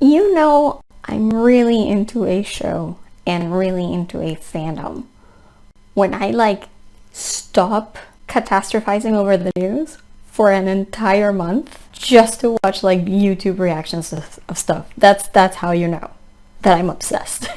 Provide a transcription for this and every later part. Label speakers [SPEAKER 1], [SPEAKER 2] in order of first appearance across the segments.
[SPEAKER 1] You know, I'm really into a show and really into a fandom when I like stop catastrophizing over the news for an entire month just to watch like YouTube reactions of stuff. That's how you know that I'm obsessed.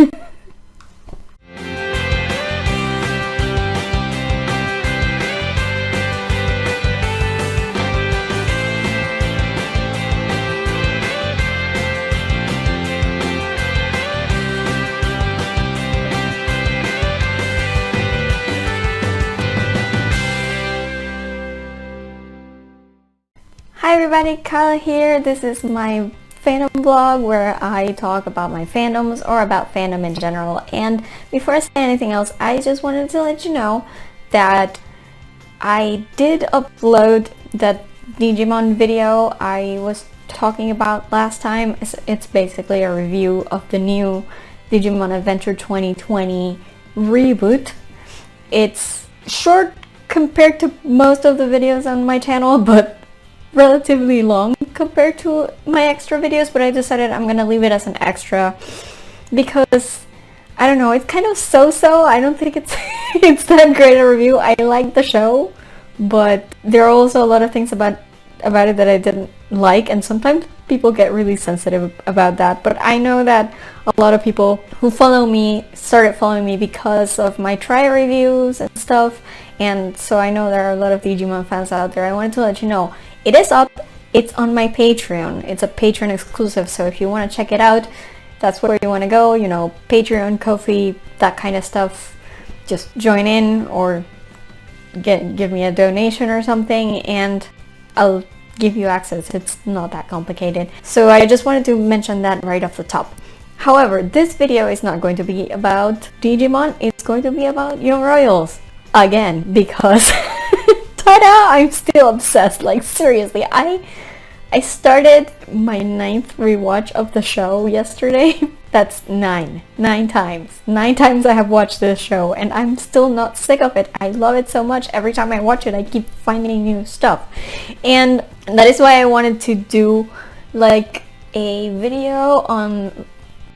[SPEAKER 1] Hi everybody, Carla here. This is my fandom vlog where I talk about my fandoms or about fandom in general. And before I say anything else, I just wanted to let you know that I did upload that Digimon video I was talking about last time. It's basically a review of the new Digimon Adventure 2020 reboot. It's short compared to most of the videos on my channel, but relatively long compared to my extra videos, but I decided I'm gonna leave it as an extra because I don't know, it's kind of so-so. I don't think it's it's that great a review. I like the show, but there are also a lot of things about it that I didn't like, and sometimes people get really sensitive about that. But I know that a lot of people who follow me started following me because of my try reviews and stuff, and so I know there are a lot of Digimon fans out there. I wanted to let you know it is up. It's on my Patreon. It's a Patreon exclusive, so if you want to check it out, that's where you want to go. You know, Patreon, Ko-fi, that kind of stuff. Just join in or give me a donation or something, and I'll give you access. It's not that complicated. So I just wanted to mention that right off the top. However, this video is not going to be about Digimon. It's going to be about Young Royals again, because ta-da! I'm still obsessed. Like, seriously, I started my 9th rewatch of the show yesterday. That's 9 times. 9 times I have watched this show, and I'm still not sick of it. I love it so much. Every time I watch it, I keep finding new stuff. And that is why I wanted to do like a video on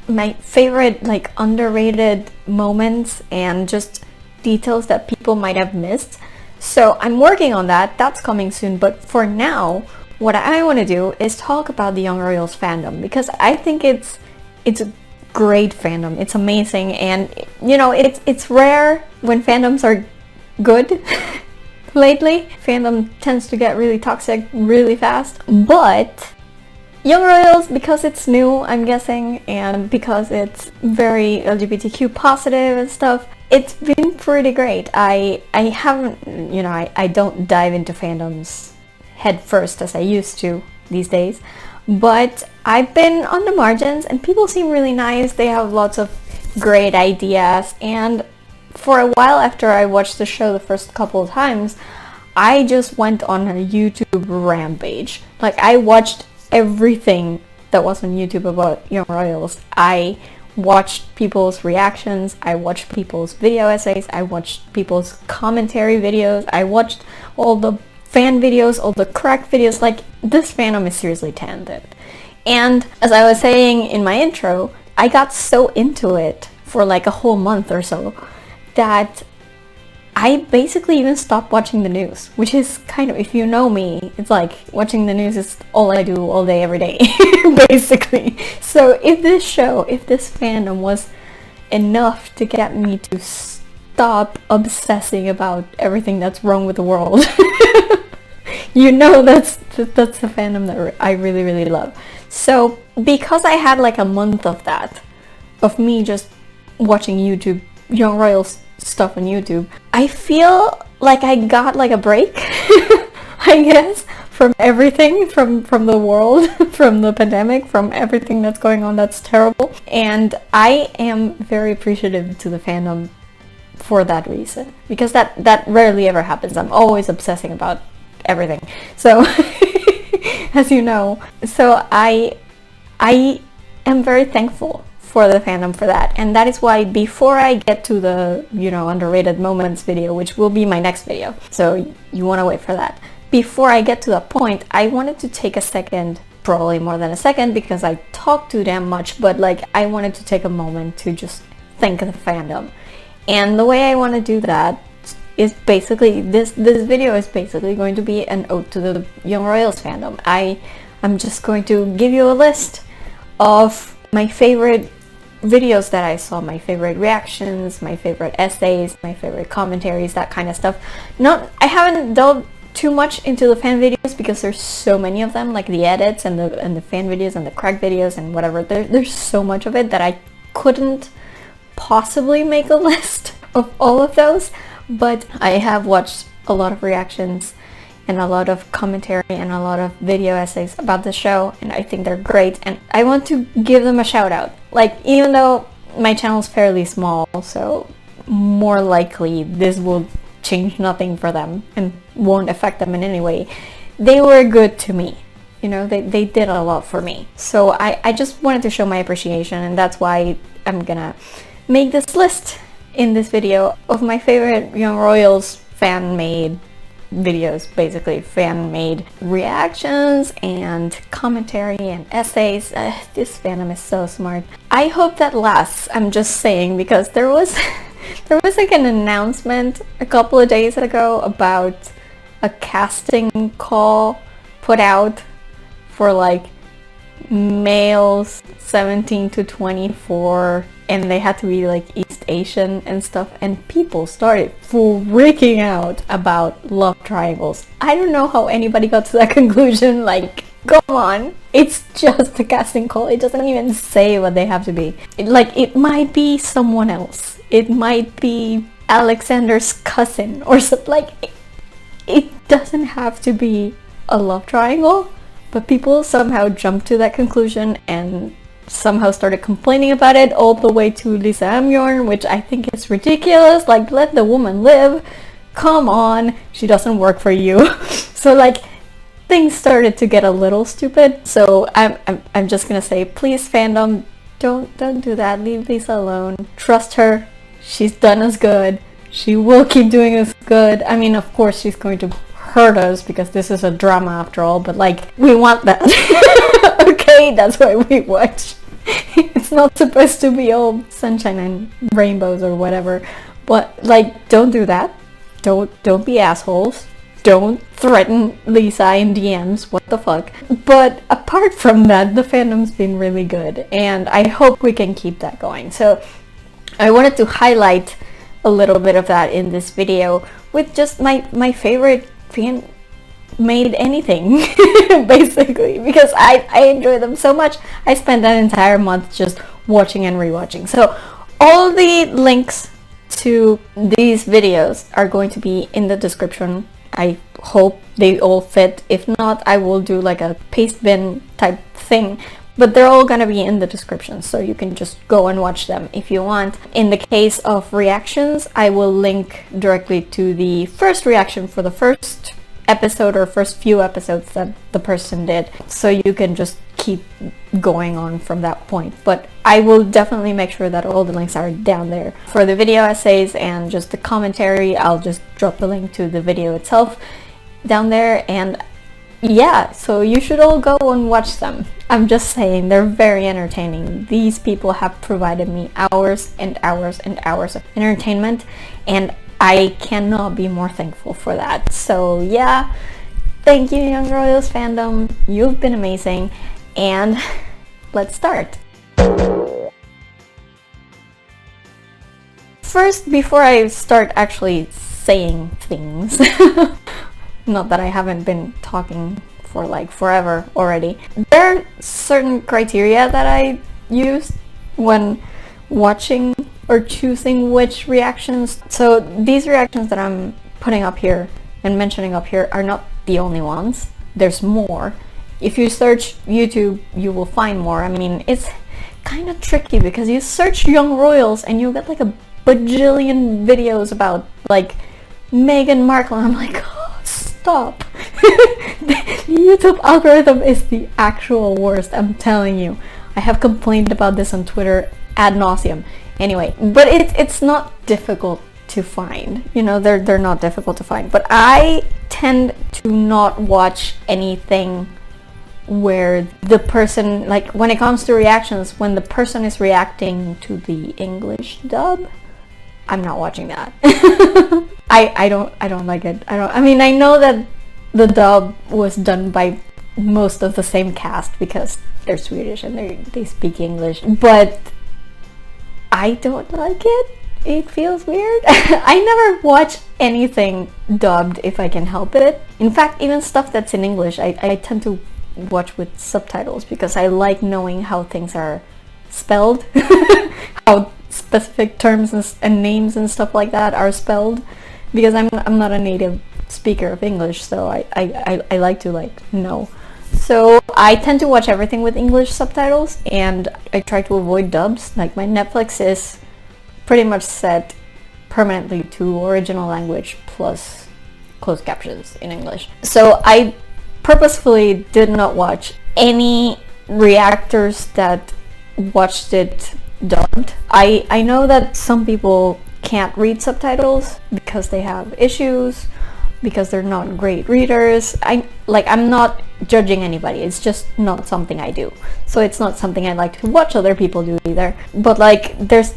[SPEAKER 1] my favorite like underrated moments and just details that people might have missed. So I'm working on that. That's coming soon. But for now, what I want to do is talk about the Young Royals fandom, because I think it's a great fandom. It's amazing, and you know, it's rare when fandoms are good. Lately, fandom tends to get really toxic really fast. But Young Royals, because it's new, I'm guessing, and because it's very LGBTQ positive and stuff, it's been pretty great. I haven't, you know, I don't dive into fandoms head first as I used to these days, but I've been on the margins and people seem really nice. They have lots of great ideas, and for a while after I watched the show the first couple of times, I just went on a YouTube rampage. Like, I watched everything that was on YouTube about Young Royals. I watched people's reactions, I watched people's video essays, I watched people's commentary videos, I watched all the fan videos, all the crack videos. Like, this fandom is seriously talented. And as I was saying in my intro, I got so into it for like a whole month or so that I basically even stopped watching the news, which is kind of, if you know me, it's like watching the news is all I do all day, every day, basically. So if this fandom was enough to get me to stop obsessing about everything that's wrong with the world, you know, that's the fandom that I really, really love. So because I had like a month of that, of me just watching YouTube, Young Royals stuff on YouTube, I feel like I got like a break, I guess, from everything, from the world, from the pandemic, from everything that's going on that's terrible. And I am very appreciative to the fandom for that reason, because that rarely ever happens. I'm always obsessing about everything. So as you know, so I am very thankful for the fandom for that, and that is why before I get to the, you know, underrated moments video, which will be my next video, so you want to wait for that, before I get to that point, I wanted to take a second probably more than a second because I talk too damn much, but like I wanted to take a moment to just thank the fandom. And the way I want to do that is basically, this video is basically going to be an ode to the Young Royals fandom. I'm just going to give you a list of my favorite videos that I saw, my favorite reactions, my favorite essays, my favorite commentaries, that kind of stuff. I haven't delved too much into the fan videos because there's so many of them, like the edits and the fan videos and the crack videos and whatever. There's so much of it that I couldn't possibly make a list of all of those, but I have watched a lot of reactions and a lot of commentary and a lot of video essays about the show, and I think they're great, and I want to give them a shout out. Like, even though my channel's fairly small, so more likely this will change nothing for them and won't affect them in any way, they were good to me. You know, they did a lot for me. So I just wanted to show my appreciation, and that's why I'm gonna make this list in this video of my favorite Young Royals fan-made videos, basically fan-made reactions and commentary and essays. This fandom is so smart. I hope that lasts, I'm just saying, because there was like an announcement a couple of days ago about a casting call put out for like males 17 to 24, and they had to be like East Asian and stuff, and people started freaking out about love triangles. I don't know how anybody got to that conclusion. Like, come on, it's just a casting call. It doesn't even say what they have to be. It might be someone else. It might be Alexander's cousin or something. Like, it doesn't have to be a love triangle. But people somehow jumped to that conclusion and somehow started complaining about it, all the way to Lisa Amjorn, which I think is ridiculous. Like, let the woman live. Come on, she doesn't work for you. So like, things started to get a little stupid. So I'm just gonna say, please fandom, don't do that. Leave Lisa alone. Trust her. She's done us good. She will keep doing us good. I mean, of course she's going to hurt us because this is a drama after all, but like, we want that. Okay, that's why we watch. It's not supposed to be all sunshine and rainbows or whatever, but like, don't do that. Don't be assholes. Don't threaten Lisa in DMs. What the fuck. But apart from that, the fandom's been really good, and I hope we can keep that going. So I wanted to highlight a little bit of that in this video with just my favorite fan made anything basically, because I enjoy them so much. I spent an entire month just watching and rewatching. So all the links to these videos are going to be in the description. I hope they all fit. If not, I will do like a paste bin type thing, but they're all gonna be in the description, so you can just go and watch them if you want. In the case of reactions, I will link directly to the first reaction for the first episode or first few episodes that the person did, so you can just keep going on from that point. But I will definitely make sure that all the links are down there. For the video essays and just the commentary, I'll just drop the link to the video itself down there. And yeah, so you should all go and watch them. I'm just saying, they're very entertaining. These people have provided me hours and hours and hours of entertainment, and I cannot be more thankful for that. So yeah, thank you, Young Royals fandom. You've been amazing, and let's start. First, before I start actually saying things, not that I haven't been talking for like forever already, there are certain criteria that I use when watching or choosing which reactions. So these reactions that I'm putting up here and mentioning up here are not the only ones. There's more. If you search YouTube, you will find more. I mean, it's kind of tricky because you search Young Royals and you get like a bajillion videos about like Meghan Markle, and I'm like, oh, stop. The YouTube algorithm is the actual worst, I'm telling you. I have complained about this on Twitter ad nauseum. Anyway, but it's not difficult to find. You know, they're not difficult to find. But I tend to not watch anything where the person, like when it comes to reactions, when the person is reacting to the English dub, I'm not watching that. I don't like it. I mean, I know that the dub was done by most of the same cast because they're Swedish and they speak English, but I don't like it. It feels weird. I never watch anything dubbed if I can help it. In fact, even stuff that's in English, I tend to watch with subtitles because I like knowing how things are spelled, how specific terms and names and stuff like that are spelled, because I'm not a native speaker of English, so I like to know. So I tend to watch everything with English subtitles, and I try to avoid dubs. Like my Netflix is pretty much set permanently to original language plus closed captions in English. So I purposefully did not watch any reactors that watched it dubbed. I know that some people can't read subtitles because they have issues, because they're not great readers. I'm not judging anybody, it's just not something I do. So it's not something I like to watch other people do either. But like there's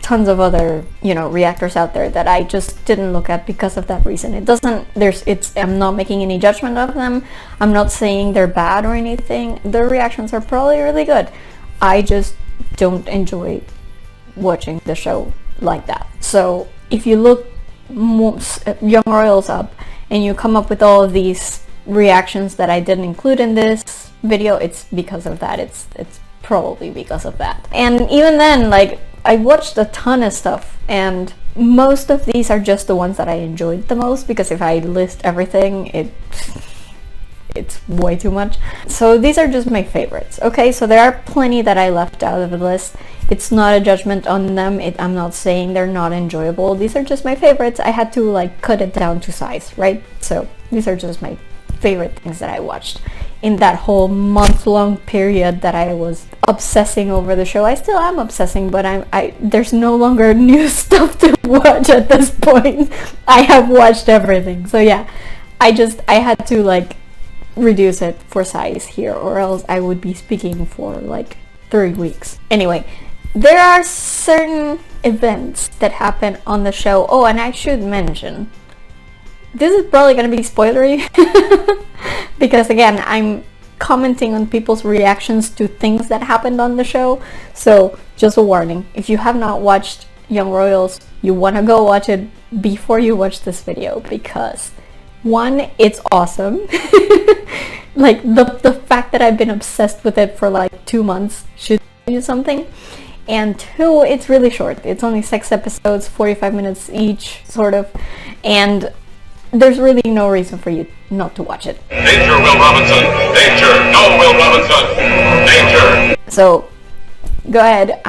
[SPEAKER 1] tons of other, reactors out there that I just didn't look at because of that reason. I'm not making any judgment of them. I'm not saying they're bad or anything. Their reactions are probably really good. I just don't enjoy watching the show like that. So if you look Young Royals up and you come up with all of these reactions that I didn't include in this video, it's because of that. It's probably because of that. And even then, like, I watched a ton of stuff, and most of these are just the ones that I enjoyed the most, because if I list everything, it's way too much. So these are just my favorites. Okay, so there are plenty that I left out of the list. It's not a judgment on them. I'm not saying they're not enjoyable. These are just my favorites. I had to cut it down to size, right? So these are just my favorite things that I watched in that whole month-long period that I was obsessing over the show. I still am obsessing, but there's no longer new stuff to watch at this point. I have watched everything. So yeah, I had to reduce it for size here, or else I would be speaking for 3 weeks. Anyway, there are certain events that happen on the show. Oh, and I should mention, this is probably going to be spoilery because again, I'm commenting on people's reactions to things that happened on the show. So just a warning, if you have not watched Young Royals, you want to go watch it before you watch this video, because one, it's awesome. The fact that I've been obsessed with it for 2 months should tell you something. And two, it's really short. It's only 6 episodes, 45 minutes each, sort of. And there's really no reason for you not to watch it.
[SPEAKER 2] Danger, Will Robinson! Danger! No, Will Robinson! Danger!
[SPEAKER 1] So go ahead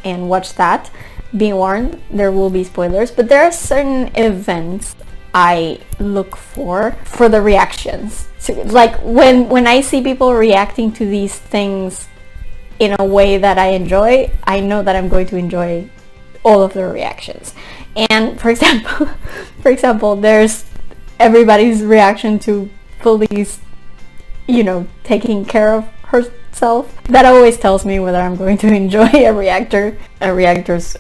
[SPEAKER 1] and watch that. Be warned, there will be spoilers, but there are certain events I look for the reactions. So, when I see people reacting to these things in a way that I enjoy, I know that I'm going to enjoy all of their reactions. And for example, there's everybody's reaction to Felice, taking care of herself. That always tells me whether I'm going to enjoy a reactor's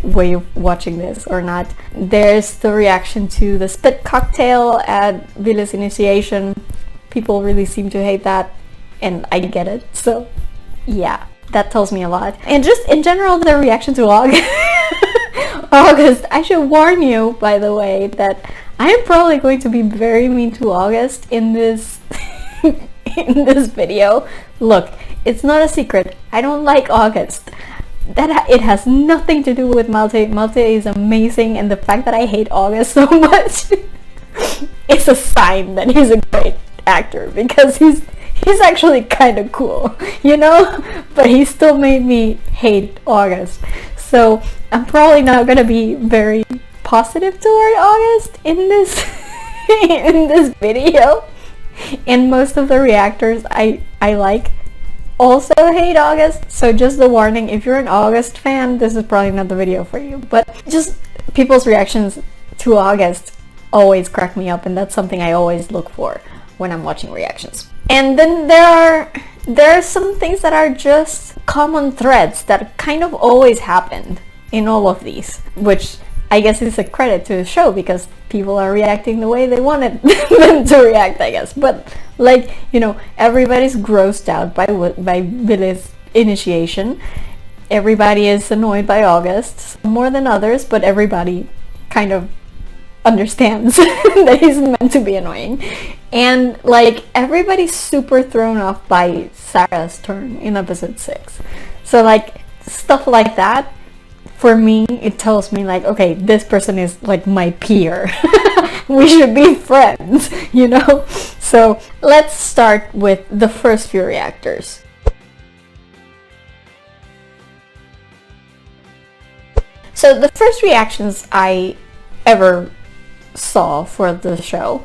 [SPEAKER 1] way of watching this or not. There's the reaction to the spit cocktail at Ville's initiation. People really seem to hate that, and I get it. So yeah, that tells me a lot. And just in general, the reaction to August. August, I should warn you, by the way, that I am probably going to be very mean to August in this in this video. Look, it's not a secret. I don't like August. It has nothing to do with Malte. Malte is amazing, and the fact that I hate August so much is a sign that he's a great actor, because he's actually kind of cool, but he still made me hate August. So I'm probably not gonna be very positive toward August in this in this video. And most of the reactors I like also hate August. So just a warning, if you're an August fan, this is probably not the video for you. But just people's reactions to August always crack me up, and that's something I always look for when I'm watching reactions. And then there are some things that are just common threads that kind of always happened in all of these, which I guess is a credit to the show because people are reacting the way they wanted them to react, I guess. But like, you know, everybody's grossed out by Billy's initiation. Everybody is annoyed by August, more than others, but everybody kind of understands that he's meant to be annoying. And like, everybody's super thrown off by Sarah's turn in episode 6. So like, stuff like that, for me, it tells me like, okay, this person is like my peer. We should be friends, you know? So let's start with the first few reactors. So the first reactions I ever saw for the show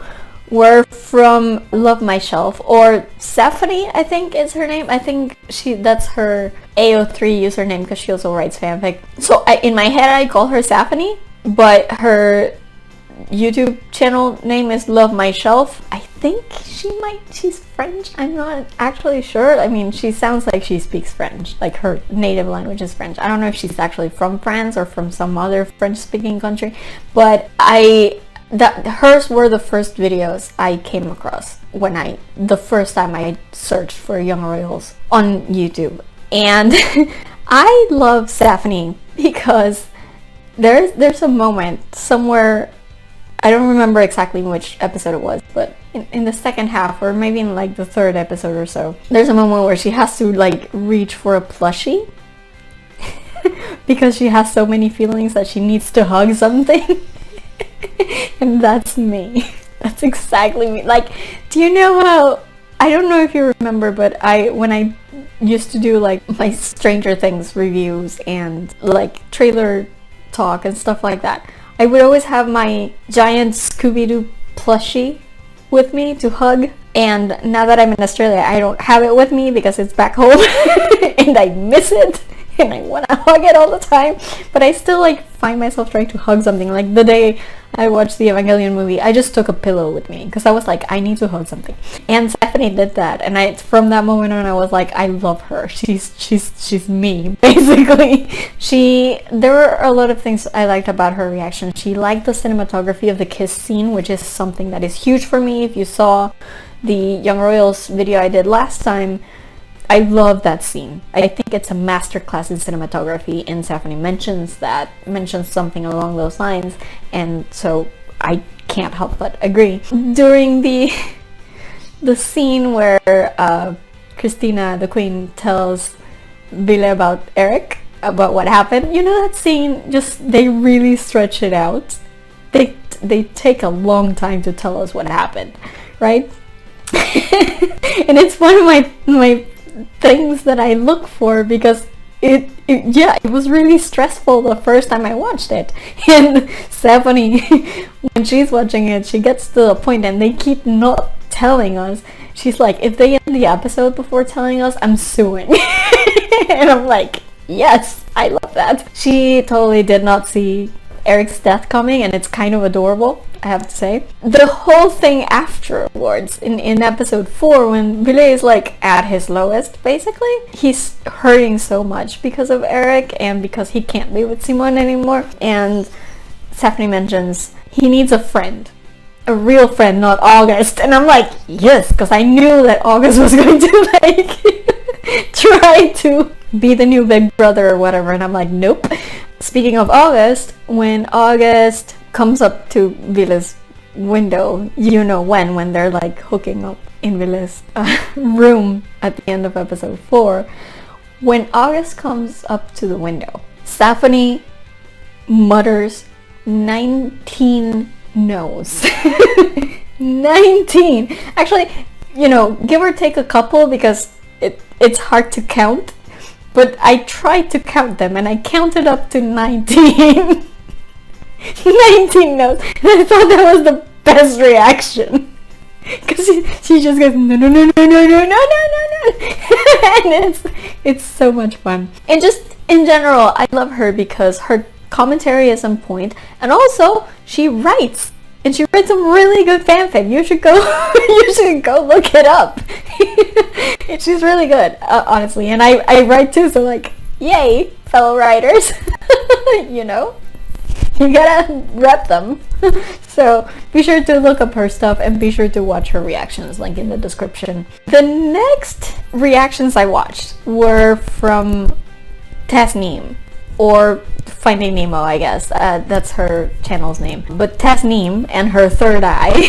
[SPEAKER 1] were from Love My Shelf, or Stephanie, I think is her name. I think that's her AO3 username because she also writes fanfic. So in my head I call her Stephanie, but her YouTube channel name is Love My Shelf. I think she's French. I'm not actually sure. I mean, she sounds like she speaks French, like her native language is French. I don't know if she's actually from France or from some other French-speaking country, but hers were the first videos I came across the first time I searched for Young Royals on YouTube. And I love Stephanie because there's a moment somewhere, I don't remember exactly which episode it was, but in the second half, or maybe in like the third episode or so, there's a moment where she has to like reach for a plushie because she has so many feelings that she needs to hug something. And that's me. That's exactly me. Like, do you know how, I don't know if you remember, but when I used to do like my Stranger Things reviews and like trailer talk and stuff like that, I would always have my giant Scooby-Doo plushie with me to hug. And now that I'm in Australia, I don't have it with me because it's back home and I miss it and I want to hug it all the time. But I still like find myself trying to hug something. Like the day I watched the Evangelion movie, I just took a pillow with me because I was like, I need to hug something. And Stephanie did that, and from that moment on I was like, I love her. She's me, basically. There were a lot of things I liked about her reaction. She liked the cinematography of the kiss scene, which is something that is huge for me. If you saw the Young Royals video I did last time, I love that scene. I think it's a masterclass in cinematography, and Stephanie mentions something along those lines, and so I can't help but agree. During the scene where Christina, the queen, tells Billy about Eric, about what happened, you know that scene, they really stretch it out. They take a long time to tell us what happened, right? And it's one of my things that I look for because it was really stressful the first time I watched it. And Stephanie, when she's watching it, she gets to the point and they keep not telling us. She's like, if they end the episode before telling us, I'm suing. And I'm like, yes, I love that. She totally did not see Eric's death coming, and it's kind of adorable, I have to say. The whole thing afterwards, in episode 4, when Billy is like at his lowest, basically, he's hurting so much because of Eric and because he can't be with Simone anymore. And Stephanie mentions he needs a friend, a real friend, not August. And I'm like, yes, because I knew that August was going to like try to be the new big brother or whatever. And I'm like, nope. Speaking of August, when August comes up to Billy's window, you know when they're like hooking up in Billy's room at the end of episode 4, when August comes up to the window, Stephanie mutters 19 no's. 19! Actually, you know, give or take a couple because it's hard to count. But I tried to count them and I counted up to 19. 19 no's. And I thought that was the best reaction. Because she just goes, no, no, no, no, no, no, no, no, no, no. And it's so much fun. And just in general, I love her because her commentary is on point. And also, she writes and she writes some really good fanfic. You should go look it up. She's really good, honestly, and I write too, so like, yay, fellow writers. You know, you gotta rep them. So be sure to look up her stuff and be sure to watch her reactions, link in the description. The next reactions I watched were from Tasneem, or Finding Nemo, I guess. That's her channel's name. But Tasneem and her third eye,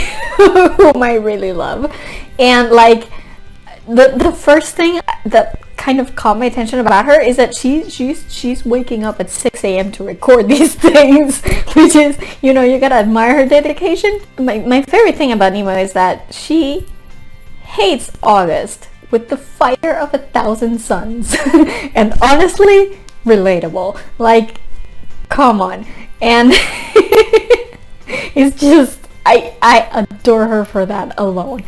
[SPEAKER 1] whom I really love. And like, the first thing that kind of caught my attention about her is that she's waking up at 6 a.m. to record these things, which is, you know, you gotta admire her dedication. My favorite thing about Nemo is that she hates August with the fire of 1,000 suns. And honestly, relatable. Like, come on. And it's just, I adore her for that alone.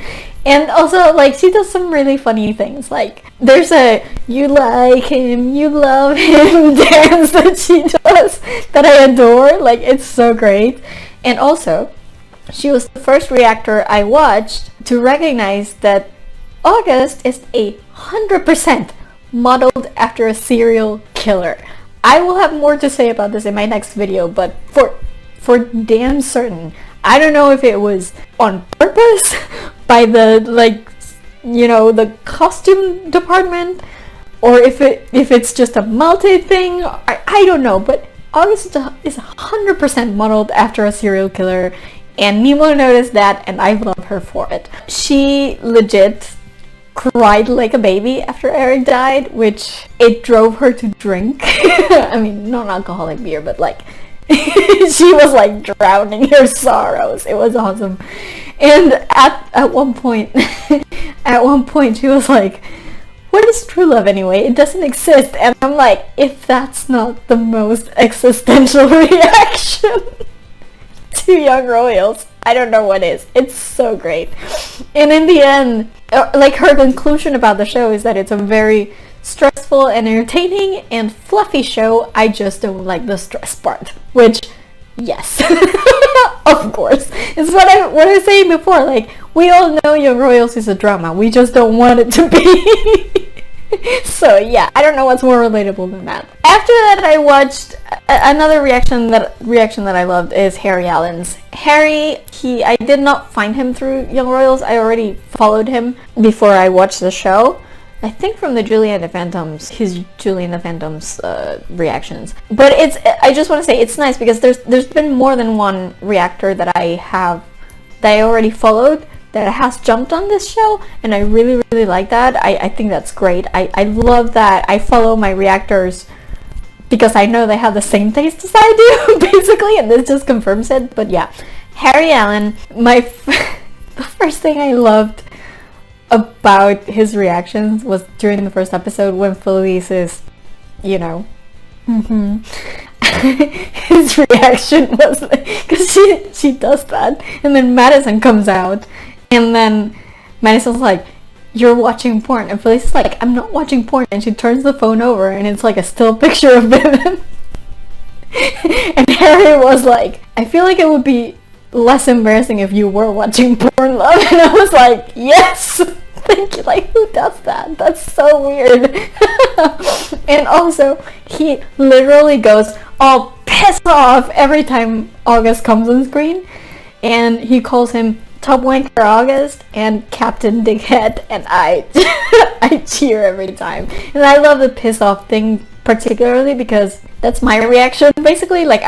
[SPEAKER 1] And also, like, she does some really funny things. Like, there's a you like him, you love him dance that she does that I adore. Like, it's so great. And also, she was the first reactor I watched to recognize that August is 100% modeled after a serial killer. I will have more to say about this in my next video, but for damn certain, I don't know if it was on purpose by the, like, you know, the costume department, or if it's just a multi thing. I don't know, but August is 100% modeled after a serial killer, and Nemo noticed that, and I love her for it. She legit cried like a baby after Eric died, which it drove her to drink. I mean, non-alcoholic beer, but like, she was like drowning her sorrows. It was awesome. And at one point she was like, what is true love anyway? It doesn't exist. And I'm like, if that's not the most existential reaction to young royals, I don't know what is. It's so great. And in the end, like, her conclusion about the show is that it's a very stressful and entertaining and fluffy show. I just don't like the stress part. Which, yes. Of course. It's what I was saying before. Like, we all know Young Royals is a drama. We just don't want it to be. So yeah, I don't know what's more relatable than that. After that, I watched another reaction that I loved is Harry Allen's. Harry, I did not find him through Young Royals. I already followed him before I watched the show. I think from the Julie and the Phantoms, his Julie and the Phantoms reactions. But I just want to say it's nice because there's been more than one reactor that I already followed that has jumped on this show, and I really, really like that. I think that's great. I love that I follow my reactors because I know they have the same taste as I do, basically, and this just confirms it. But yeah, Harry Allen, the first thing I loved about his reactions was during the first episode when Felice is, you know, his reaction was, because she does that, and then Madison comes out, and then Madison's like, you're watching porn, and Felice is like, I'm not watching porn, and she turns the phone over, and it's like a still picture of him. And Harry was like, I feel like it would be less embarrassing if you were watching porn, love. And I was like, yes, thank you. Like, who does that? That's so weird. And also, he literally goes, oh, piss off every time August comes on screen, and he calls him Top Wanker August and Captain Dickhead, and I cheer every time. And I love the piss off thing particularly because that's my reaction. Basically, like,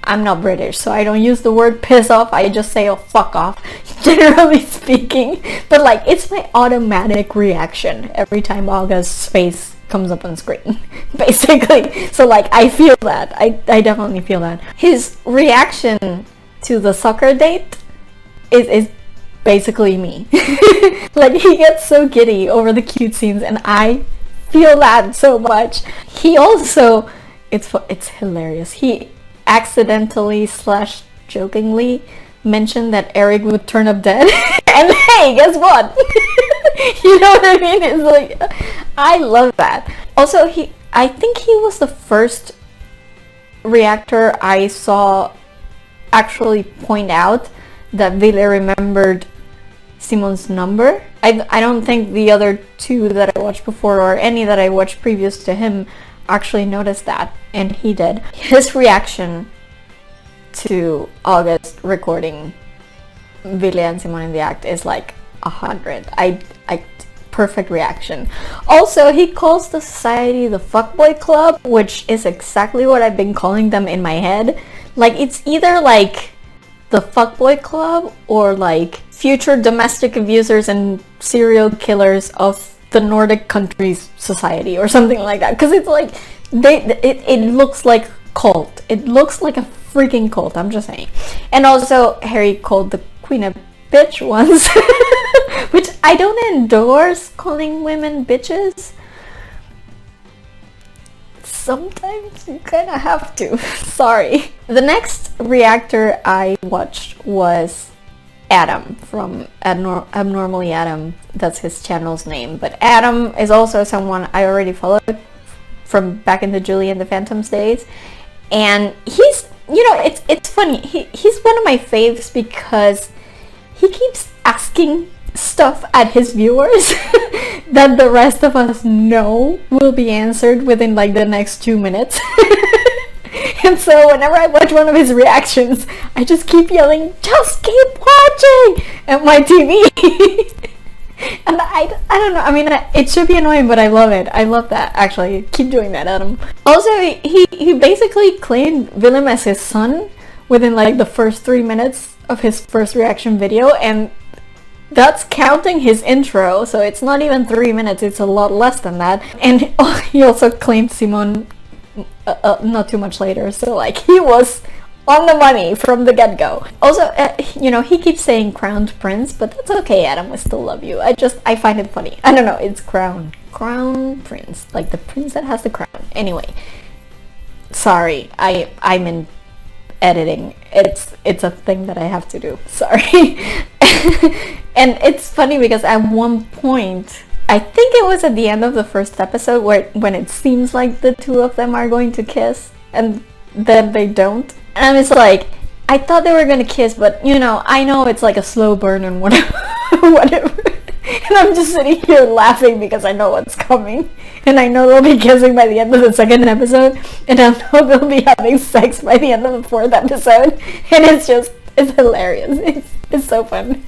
[SPEAKER 1] I'm not British, so I don't use the word piss off. I just say, oh, fuck off, generally speaking. But like, it's my automatic reaction every time August's face comes up on screen, basically. So like, I feel that. I definitely feel that. His reaction to the soccer date is basically me. Like, he gets so giddy over the cute scenes, and I feel that so much. He also, it's hilarious. He accidentally / jokingly mentioned that Eric would turn up dead. And hey, guess what? You know what I mean? It's like, I love that. Also, I think he was the first reactor I saw actually point out that Ville remembered Simon's number. I don't think the other two that I watched before or any that I watched previous to him actually noticed that, and he did. His reaction to August recording Ville and Simon in the act is like 100. I perfect reaction. Also, he calls the society the fuckboy club, which is exactly what I've been calling them in my head. Like, it's either like the fuckboy club or like future domestic abusers and serial killers of the Nordic countries society or something like that, because it's like it looks like cult. It looks like a freaking cult, I'm just saying. And also Harry called the queen a bitch once, which I don't endorse calling women bitches. Sometimes you kind of have to. Sorry. The next reactor I watched was Adam from Abnormally Adam. That's his channel's name. But Adam is also someone I already followed from back in the Julie and the Phantoms days. And he's, you know, it's funny. He's one of my faves because he keeps asking stuff at his viewers that the rest of us know will be answered within like the next 2 minutes. And so whenever I watch one of his reactions, I just keep yelling, "Just keep watching!" at my TV. And I don't know, I mean, it should be annoying, but I love it. I love that, actually. Keep doing that, Adam. Also, he basically claimed Willem as his son within like the first 3 minutes of his first reaction video, and that's counting his intro, so it's not even 3 minutes, it's a lot less than that. And he also claimed Simon not too much later, so like he was on the money from the get-go. Also, you know, he keeps saying crowned prince, but that's okay, Adam, I still love you. I find it funny. I don't know, it's crown prince, like the prince that has the crown. Anyway, sorry, I'm in editing. It's a thing that I have to do. Sorry. And it's funny because at one point, I think it was at the end of the first episode when it seems like the two of them are going to kiss and then they don't. And I'm just like, I thought they were gonna kiss, but you know, I know it's like a slow burn and whatever. And I'm just sitting here laughing because I know what's coming. And I know they'll be kissing by the end of the second episode. And I know they'll be having sex by the end of the fourth episode. And it's hilarious. It's so fun.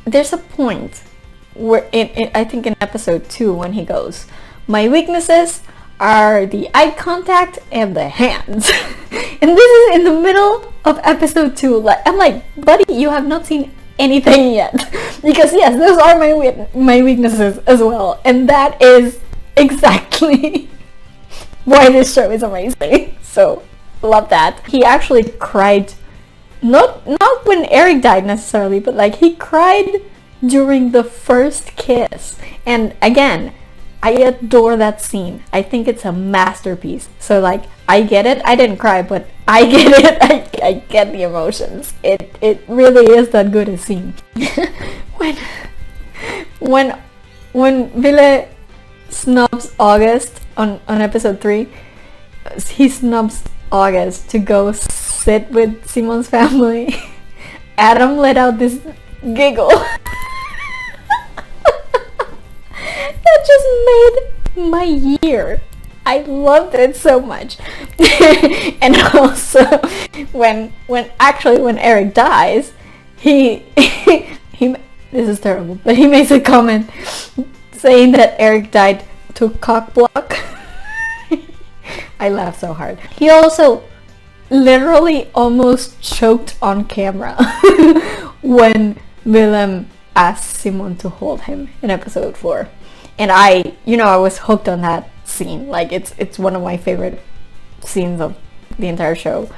[SPEAKER 1] There's a point where, I think in episode 2, when he goes, "My weaknesses are the eye contact and the hands." And this is in the middle of episode 2. Like, I'm like, buddy, you have not seen anything yet. Because yes, those are my weaknesses as well. And that is exactly why this show is amazing. So, love that. He actually cried, not when Eric died necessarily, but like he cried during the first kiss. And again, I adore that scene. I think it's a masterpiece. So like, I get it. I didn't cry, but I get it. I get the emotions. It really is that good a scene. when Ville snubs August on episode 3, he snubs August to go sit with Simon's family. Adam let out this giggle. That just made my year. I loved it so much. And also when Eric dies, he this is terrible, but he makes a comment saying that Eric died to cock block. I laughed so hard. He also literally almost choked on camera when Willem asked Simon to hold him in episode 4. And I was hooked on that scene. Like, it's one of my favorite scenes of the entire show.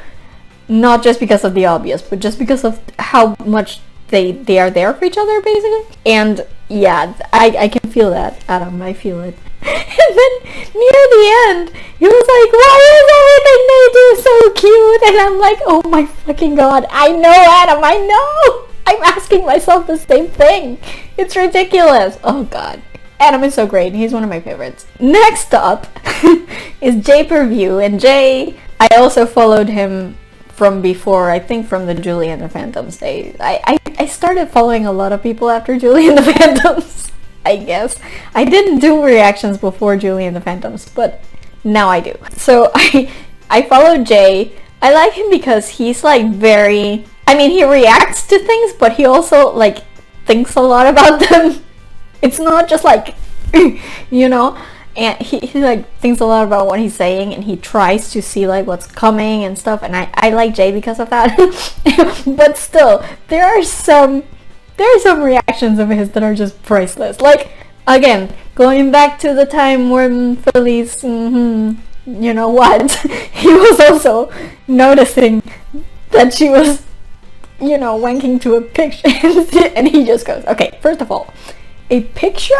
[SPEAKER 1] Not just because of the obvious, but just because of how much they are there for each other, basically. And yeah, I can feel that, Adam. I feel it. And then near the end, he was like, "Why is everything they do so cute?" And I'm like, oh my fucking god, I know, Adam, I know! I'm asking myself the same thing. It's ridiculous. Oh god. Adam is so great. He's one of my favorites. Next up is Jay Per View. And Jay, I also followed him from before, I think from the Julie and the Phantoms days. I started following a lot of people after Julie and the Phantoms, I guess. I didn't do reactions before Julie and the Phantoms, but now I do. So I followed Jay. I like him because he's like very, I mean, he reacts to things, but he also like thinks a lot about them. It's not just like, you know, and he like thinks a lot about what he's saying, and he tries to see like what's coming and stuff, and I like Jay because of that. But still, there are some reactions of his that are just priceless. Like, again, going back to the time when Felice, you know what, he was also noticing that she was, you know, wanking to a picture, and he just goes, okay, first of all, a picture?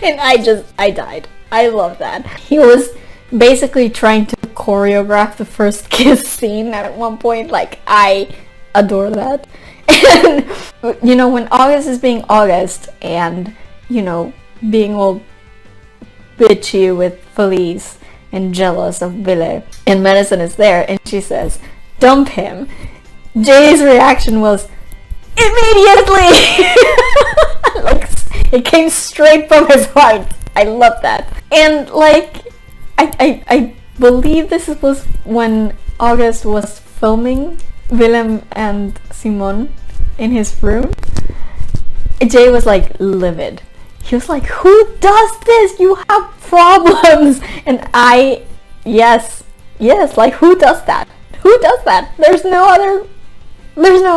[SPEAKER 1] And I died. I love that. He was basically trying to choreograph the first kiss scene at one point. Like, I adore that. And, you know, when August is being August and, you know, being all bitchy with Felice and jealous of Ville, and Medicine is there and she says, dump him, Jay's reaction was, immediately! Like, it came straight from his heart. I love that. And like, I believe this was when August was filming Willem and Simon in his room. Jay was like livid. He was like, who does this? You have problems. And yes, like, who does that? Who does that? There's no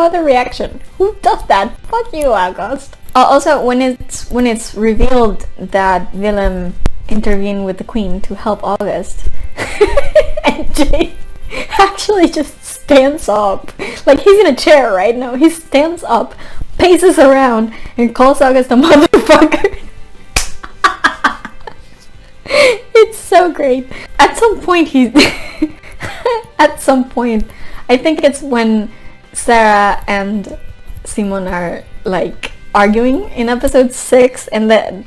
[SPEAKER 1] other reaction. Who does that? Fuck you, August. Also, when it's revealed that Willem intervened with the Queen to help August, and Jay actually just stands up, like he's in a chair right now. He stands up, paces around, and calls August a motherfucker. It's so great. At some point, I think it's when Sarah and Simon are like arguing in episode 6, and then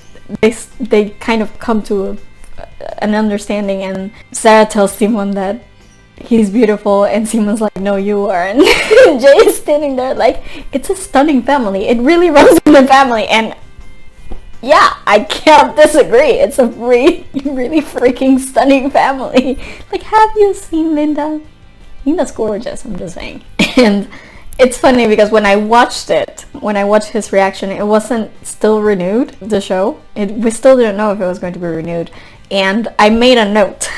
[SPEAKER 1] they kind of come to an understanding, and Sarah tells Simon that he's beautiful, and Simon's like, no, you are. And Jay is standing there like, it's a stunning family. It really runs in the family. And yeah, I can't disagree. It's a really freaking stunning family. Like, have you seen Linda? Linda's gorgeous, I'm just saying. And it's funny because when I watched his reaction, it wasn't still renewed, the show. We still didn't know if it was going to be renewed. And I made a note.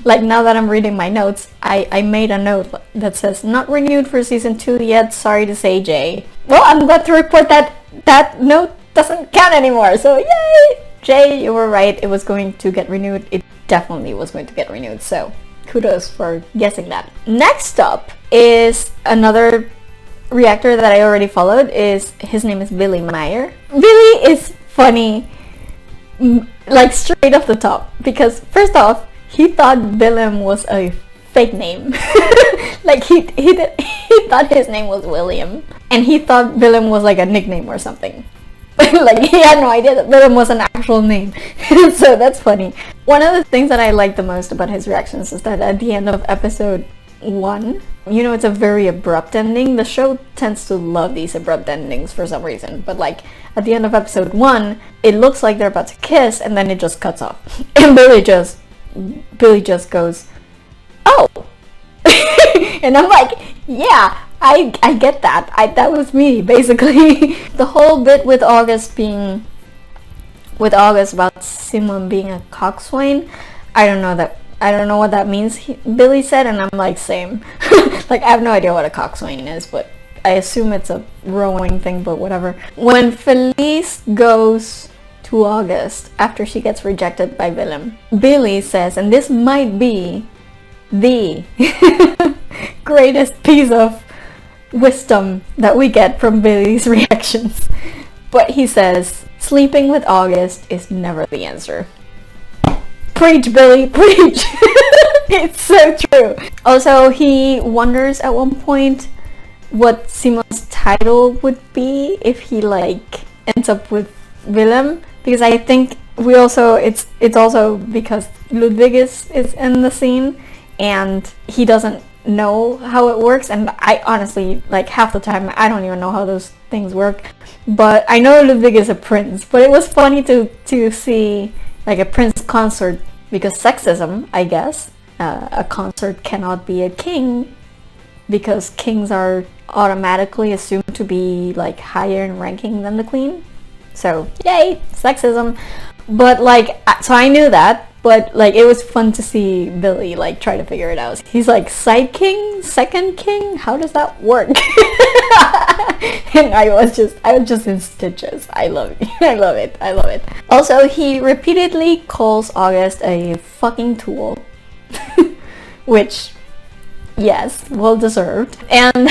[SPEAKER 1] Like, now that I'm reading my notes, I made a note that says, not renewed for season 2 yet, sorry to say, Jay. Well, I'm glad to report that that note doesn't count anymore, so yay! Jay, you were right, it was going to get renewed. It definitely was going to get renewed, so kudos for guessing that. Next up is another reactor that I already followed. His name is Billy Meyer. Billy is funny, like straight off the top, because first off, he thought Willem was a fake name. Like he thought his name was William, and he thought Willem was like a nickname or something. Like, he had no idea that Willem was an actual name. So that's funny. One of the things that I like the most about his reactions is that at the end of episode 1, you know, it's a very abrupt ending. The show tends to love these abrupt endings for some reason, but like at the end of episode 1, it looks like they're about to kiss, and then it just cuts off, and Billy just goes, oh. And I'm like, yeah, I get that. That was me, basically. The whole bit with August about Simon being a coxswain, I don't know what that means, Billy said, and I'm like, same. Like, I have no idea what a coxswain is, but I assume it's a rowing thing, but whatever. When Felice goes to August after she gets rejected by Willem, Billy says, and this might be the greatest piece of wisdom that we get from Billy's reactions, but he says, sleeping with August is never the answer. Preach, Billy, preach. It's so true. Also, he wonders at one point what Simon's title would be if he like ends up with Willem, because I think it's also because Ludwig is in the scene, and he doesn't know how it works, and I honestly, like, half the time I don't even know how those things work. But I know Ludwig is a prince, but it was funny to see like a prince concert, because sexism, I guess. A concert cannot be a king because kings are automatically assumed to be like higher in ranking than the queen. So yay, sexism. But like, so I knew that, but like it was fun to see Billy like try to figure it out. He's like, side king, second king, how does that work? And I was just in stitches. I love it. I love it. I love it. Also, he repeatedly calls August a fucking tool. Which, yes, well deserved. And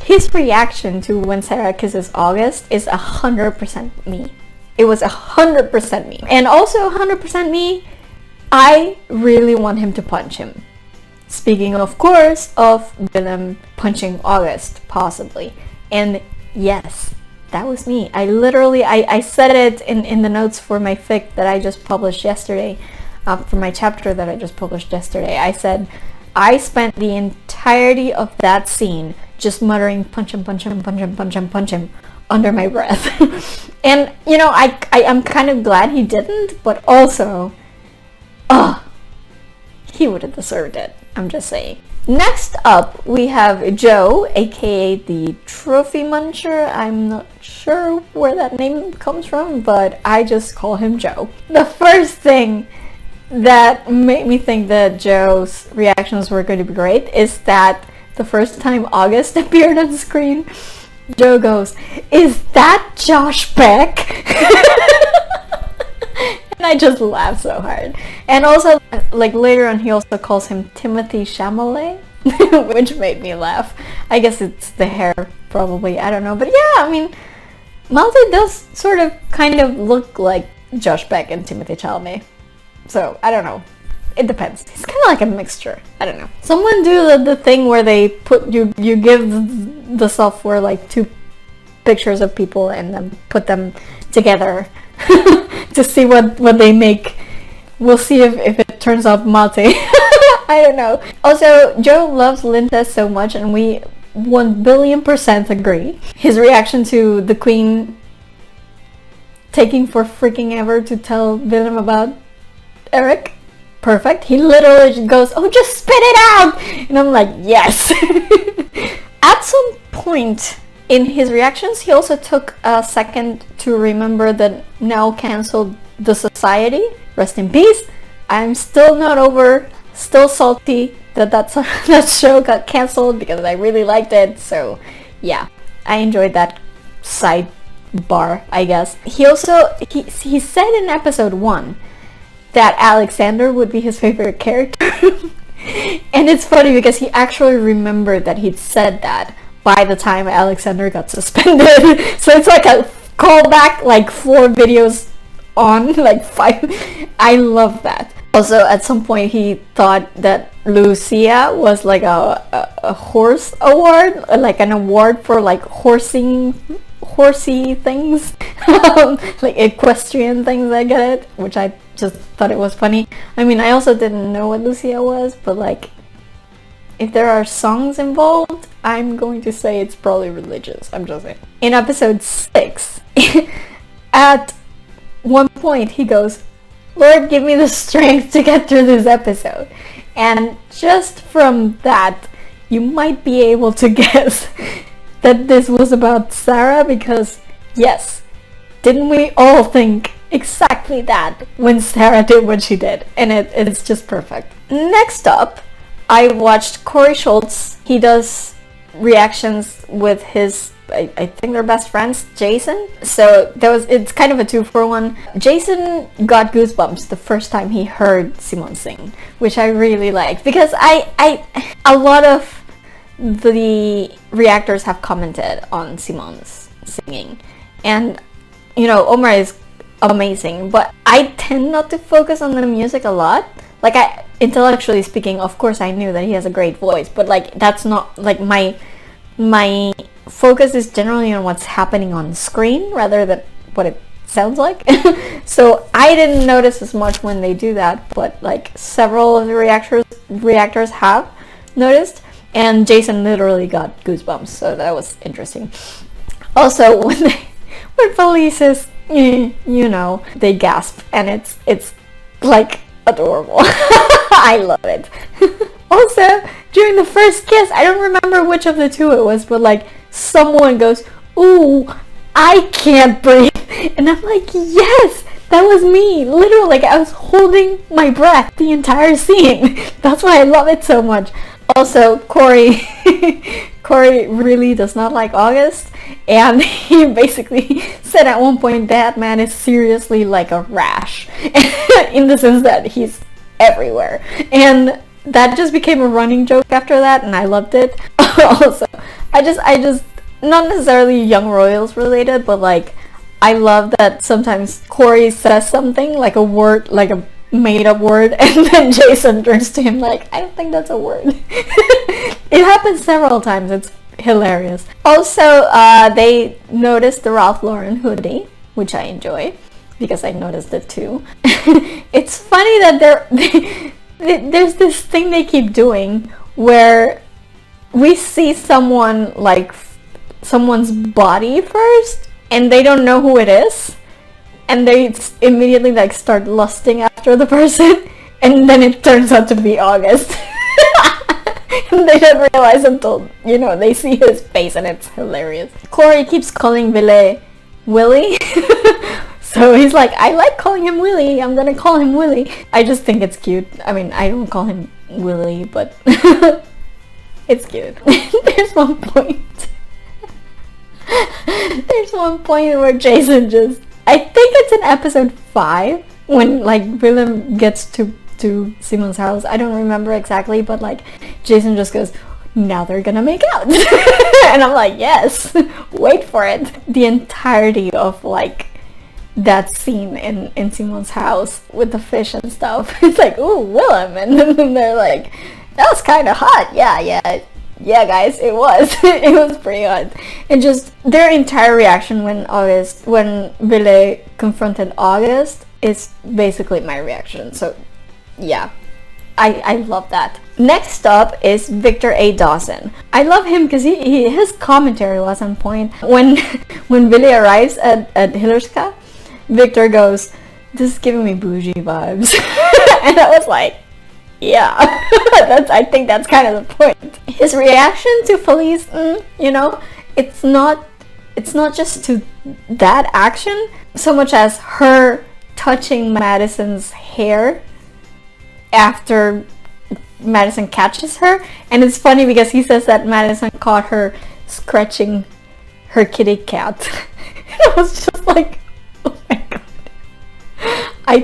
[SPEAKER 1] his reaction to when Sarah kisses August is 100% me. It was 100% me. And also 100% me, I really want him to punch him. Speaking, of course, of Willem punching August, possibly. And yes, that was me. I said it in the notes for my fic that I just published yesterday. For my chapter that I just published yesterday, I said, I spent the entirety of that scene just muttering, punch him, punch him, punch him, punch him, punch him, under my breath. And, you know, I'm kind of glad he didn't, but also, he would have deserved it. I'm just saying. Next up, we have Joe, aka the Trophy Muncher. I'm not sure where that name comes from, but I just call him Joe. The first thing that made me think that Joe's reactions were going to be great is that the first time August appeared on the screen, Joe goes, "Is that Josh Beck?" And I just laughed so hard. And also, like later on, he also calls him Timothy Chalamet, which made me laugh. I guess it's the hair, probably. I don't know. But yeah, I mean, Malte does sort of kind of look like Josh Beck and Timothy Chalamet. So, I don't know. It depends. It's kind of like a mixture. I don't know. Someone do the thing where they put, you give the software like 2 pictures of people and then put them together to see what they make. We'll see if it turns out Mate. I don't know. Also, Joe loves Linda so much, and we 1,000,000,000% agree. His reaction to the Queen taking for freaking ever to tell Willem about Eric, perfect. He literally just goes, "Oh, just spit it out!" And I'm like, yes. At some point in his reactions, he also took a second to remember that now canceled The Society. Rest in peace. I'm still not over, still salty that show got canceled because I really liked it. So yeah, I enjoyed that sidebar, I guess. He also, he said in episode 1 that Alexander would be his favorite character. And it's funny because he actually remembered that he'd said that by the time Alexander got suspended. So it's like a callback, like 4 videos on, like 5. I love that. Also, at some point he thought that Lucia was like a horse award, like an award for like horsey things, like equestrian things, I get it, which I just thought it was funny. I mean, I also didn't know what Lucia was, but like, if there are songs involved, I'm going to say it's probably religious. I'm just saying. In episode 6, at one point he goes, "Lord, give me the strength to get through this episode." And just from that, you might be able to guess that this was about Sarah, because yes, didn't we all think exactly that when Sarah did what she did? And it's just perfect. Next up, I watched Corey Schultz. He does reactions with his, I think they're best friends, Jason. So it's kind of a 2-for-1. Jason got goosebumps the first time he heard Simon sing, which I really liked, because a lot of the reactors have commented on Simon's singing, and you know, Omar is amazing, but I tend not to focus on the music a lot. Like, intellectually speaking, of course I knew that he has a great voice, but like, that's not like my focus is generally on what's happening on screen rather than what it sounds like. So I didn't notice as much when they do that, but like several of the reactors have noticed, and Jason literally got goosebumps, so that was interesting. Also, when Felice is, you know, they gasp, and it's like adorable. I love it. Also, during the first kiss, I don't remember which of the two it was, but like someone goes, "Ooh, I can't breathe," and I'm like, yes, that was me. Literally, like I was holding my breath the entire scene. That's why I love it so much. Also, Corey really does not like August, and he basically said at one point that man is seriously like a rash, in the sense that he's everywhere, and that just became a running joke after that, and I loved it. Also, I just not necessarily Young Royals related, but like I love that sometimes Corey says something like a word, like a made up word, and then Jason turns to him like, I don't think that's a word. It happens several times. It's hilarious. Also, they noticed the Ralph Lauren hoodie, which I enjoy because I noticed it too. It's funny that there's this thing they keep doing where we see someone like someone's body first and they don't know who it is, and they immediately like start lusting after the person, and then it turns out to be August. And they don't realize until, you know, they see his face, and it's hilarious. Corey keeps calling Ville Willie. So he's like, I like calling him Willie, I'm gonna call him Willie. I just think it's cute. I mean, I don't call him Willie, but it's cute. There's one point. There's one point where Jason just, I think it's in episode 5, when like Willem gets to Simon's house. I don't remember exactly, but like Jason just goes, now they're gonna make out. And I'm like, yes, wait for it. The entirety of like that scene in Simon's house with the fish and stuff, it's like, ooh, Willem, and then they're like, that was kind of hot. Yeah, guys, it was. It was pretty hot. And just their entire reaction when Ville confronted August is basically my reaction. So yeah, I love that. Next up is Victor A. Dawson. I love him because his commentary was on point. When Ville arrives at Hillerska, Victor goes, this is giving me bougie vibes. And I was like, yeah, I think that's kind of the point. His reaction to Felice, you know, it's not just to that action so much as her touching Madison's hair after Madison catches her. And it's funny because he says that Madison caught her scratching her kitty cat. And I was just like, oh my god, I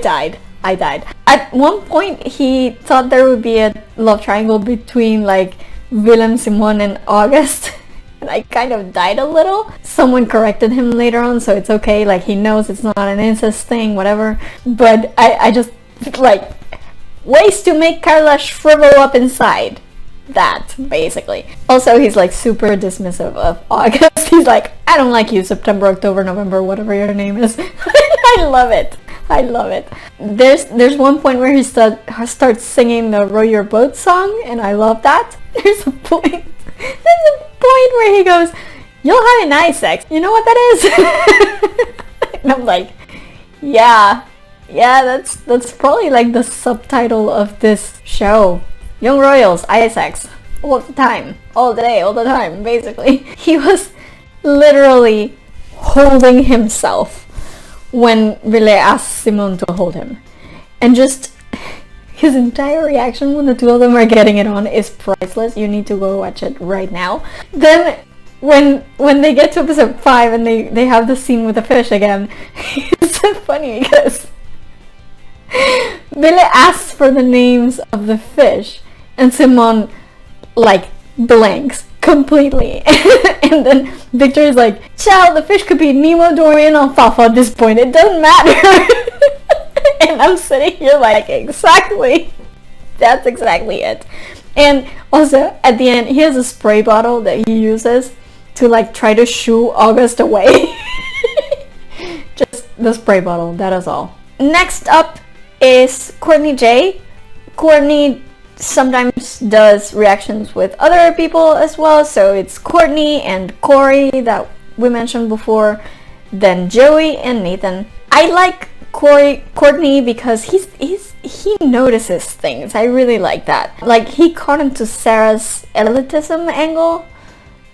[SPEAKER 1] died. At one point, he thought there would be a love triangle between like Willem, Simon, and August. And I kind of died a little. Someone corrected him later on, so it's okay. Like, he knows it's not an incest thing, whatever. But I just, like, ways to make Carla shrivel up inside. That, basically. Also, he's like super dismissive of August. He's like, I don't like you, September, October, November, whatever your name is. I love it. There's one point where he starts singing the Row Your Boat song, and I love that. There's a point where he goes, you'll have a nice sex. You know what that is? And I'm like, yeah, that's probably like the subtitle of this show. Young Royals, sex. All the time. All day, all the time, basically. He was literally holding himself when Ville asked Simon to hold him. And just his entire reaction when the two of them are getting it on is priceless. You need to go watch it right now. Then when they get to episode 5 and they have the scene with the fish again, it's so funny because Ville asks for the names of the fish and Simon like blanks completely. And then Victor is like, child, the fish could be Nemo, Dorian, Alfalfa at this point, it doesn't matter. And I'm sitting here like, exactly, that's exactly it. And also at the end he has a spray bottle that he uses to like try to shoo August away. Just the spray bottle, that is all. Next up is Courtney J. Courtney sometimes does reactions with other people as well. So it's Courtney and Corey that we mentioned before, then Joey and Nathan. I like Courtney because he notices things. I really like that. Like, he caught into Sarah's elitism angle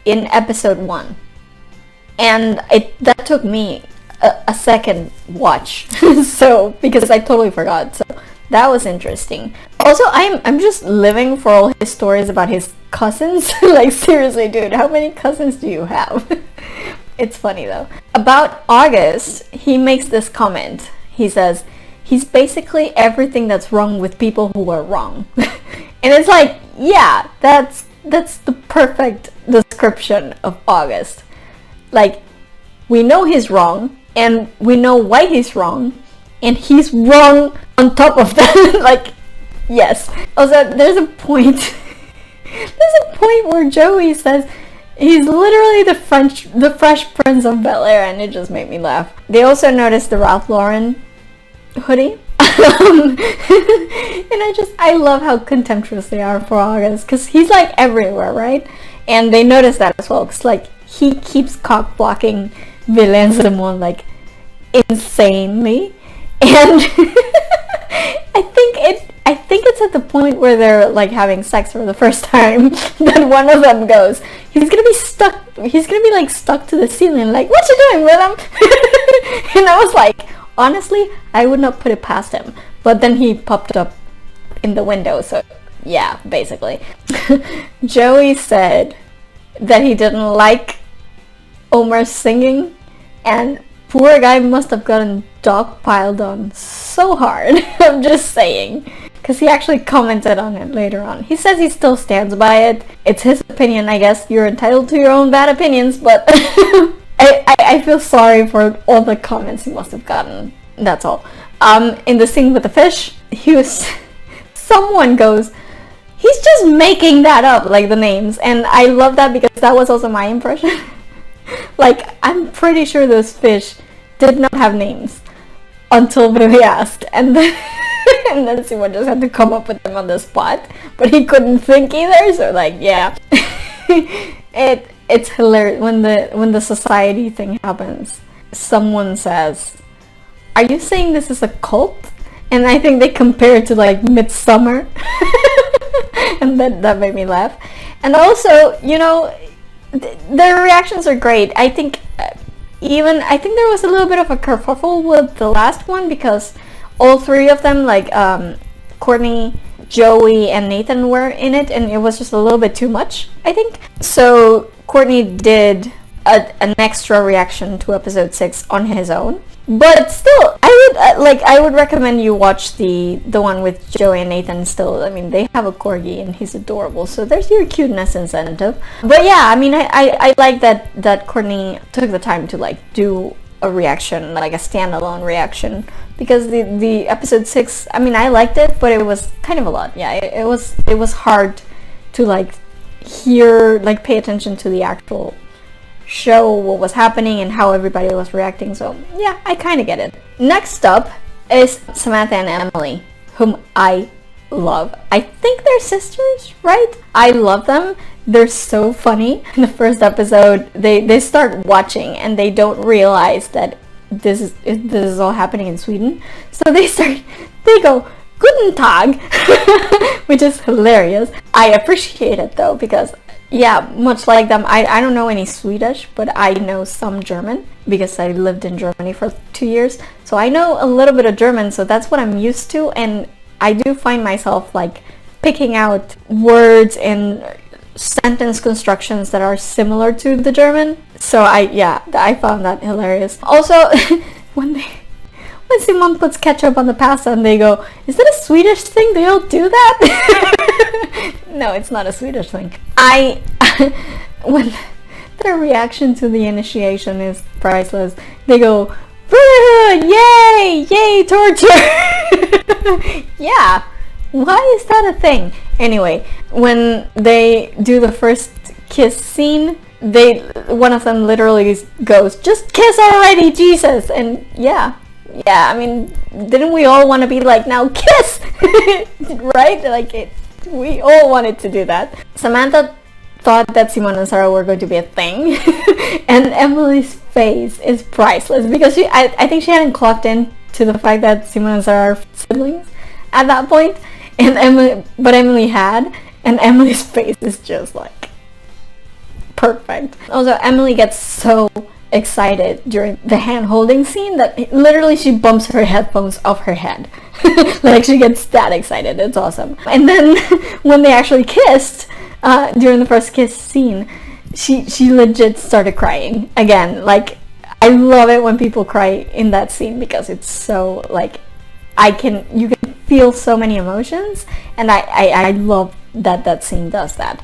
[SPEAKER 1] in episode 1, and that took me a second watch. So, because I totally forgot, so that was interesting. Also, I'm just living for all his stories about his cousins. Like, seriously, dude, how many cousins do you have? It's funny though. About August, he makes this comment. He says, he's basically everything that's wrong with people who are wrong. And it's like, yeah, that's the perfect description of August. Like, we know he's wrong, and we know why he's wrong, and he's wrong on top of that. Like, yes. Also, there's a point where Joey says he's literally the Fresh Prince of Bel-Air, and it just made me laugh. They also noticed the Ralph Lauren hoodie. And I love how contemptuous they are for August, because he's like everywhere, right? And they notice that as well, because like he keeps cock blocking Villain Simon like insanely, and I think it's at the point where they're like having sex for the first time that one of them goes, he's gonna be like stuck to the ceiling, like, what you doing, Willem? And I was like, honestly, I would not put it past him. But then he popped up in the window, so yeah, basically. Joey said that he didn't like Omar's singing, and poor guy must have gotten dogpiled on so hard. I'm just saying, because he actually commented on it later on. He says he still stands by it. It's his opinion, I guess. You're entitled to your own bad opinions, but I feel sorry for all the comments he must have gotten. That's all. In the scene with the fish, someone goes, he's just making that up, like the names, and I love that because that was also my impression. Like, I'm pretty sure those fish did not have names until we asked, and then and then Simon just had to come up with them on the spot, but he couldn't think either. So like, yeah, it's hilarious when the society thing happens. Someone says, "Are you saying this is a cult?" And I think they compare it to like Midsummer, and that made me laugh. And also, you know, their reactions are great. I think there was a little bit of a kerfuffle with the last one because all three of them, like Courtney, Joey, and Nathan were in it, and it was just a little bit too much, I think. So Courtney did an extra reaction to episode 6 on his own. But still, I would recommend you watch the one with Joey and Nathan still. I mean, they have a corgi and he's adorable, so there's your cuteness incentive. But yeah, I mean, I like that Courtney took the time to like do a reaction, like a standalone reaction, because the episode 6, I mean, I liked it, but it was kind of a lot. Yeah, it was hard to like hear, like pay attention to the actual show, what was happening and how everybody was reacting. So yeah, I kind of get it. Next up is Samantha and Emily, whom I love. I think they're sisters, right? I love them. They're so funny. In the first episode, they start watching and they don't realize that this is all happening in Sweden. So they go, Guten Tag, which is hilarious. I appreciate it though, because yeah, much like them, I don't know any Swedish, but I know some German because I lived in Germany for 2 years. So I know a little bit of German, so that's what I'm used to, and I do find myself like picking out words and sentence constructions that are similar to the German. So I found that hilarious. Also, when Simon puts ketchup on the pasta and they go, is that a Swedish thing? They all do that? No, it's not a Swedish thing. When their reaction to the initiation is priceless. They go, yay, torture. Yeah, why is that a thing? Anyway, when they do the first kiss scene, one of them literally goes, just kiss already, Jesus. And yeah, I mean, didn't we all want to be like, now kiss? Right? Like, We all wanted to do that. Samantha thought that Simon and Sarah were going to be a thing. And Emily's face is priceless because I think she hadn't clocked in to the fact that Simon and Sarah are siblings at that point. And Emily had, and Emily's face is just like perfect. Also, Emily gets so excited during the hand holding scene that literally she bumps her headphones off her head. Like she gets that excited. It's awesome. And then when they actually kissed during the first kiss scene, she legit started crying again. Like, I love it when people cry in that scene because it's so like you can feel so many emotions, and I love that scene does that.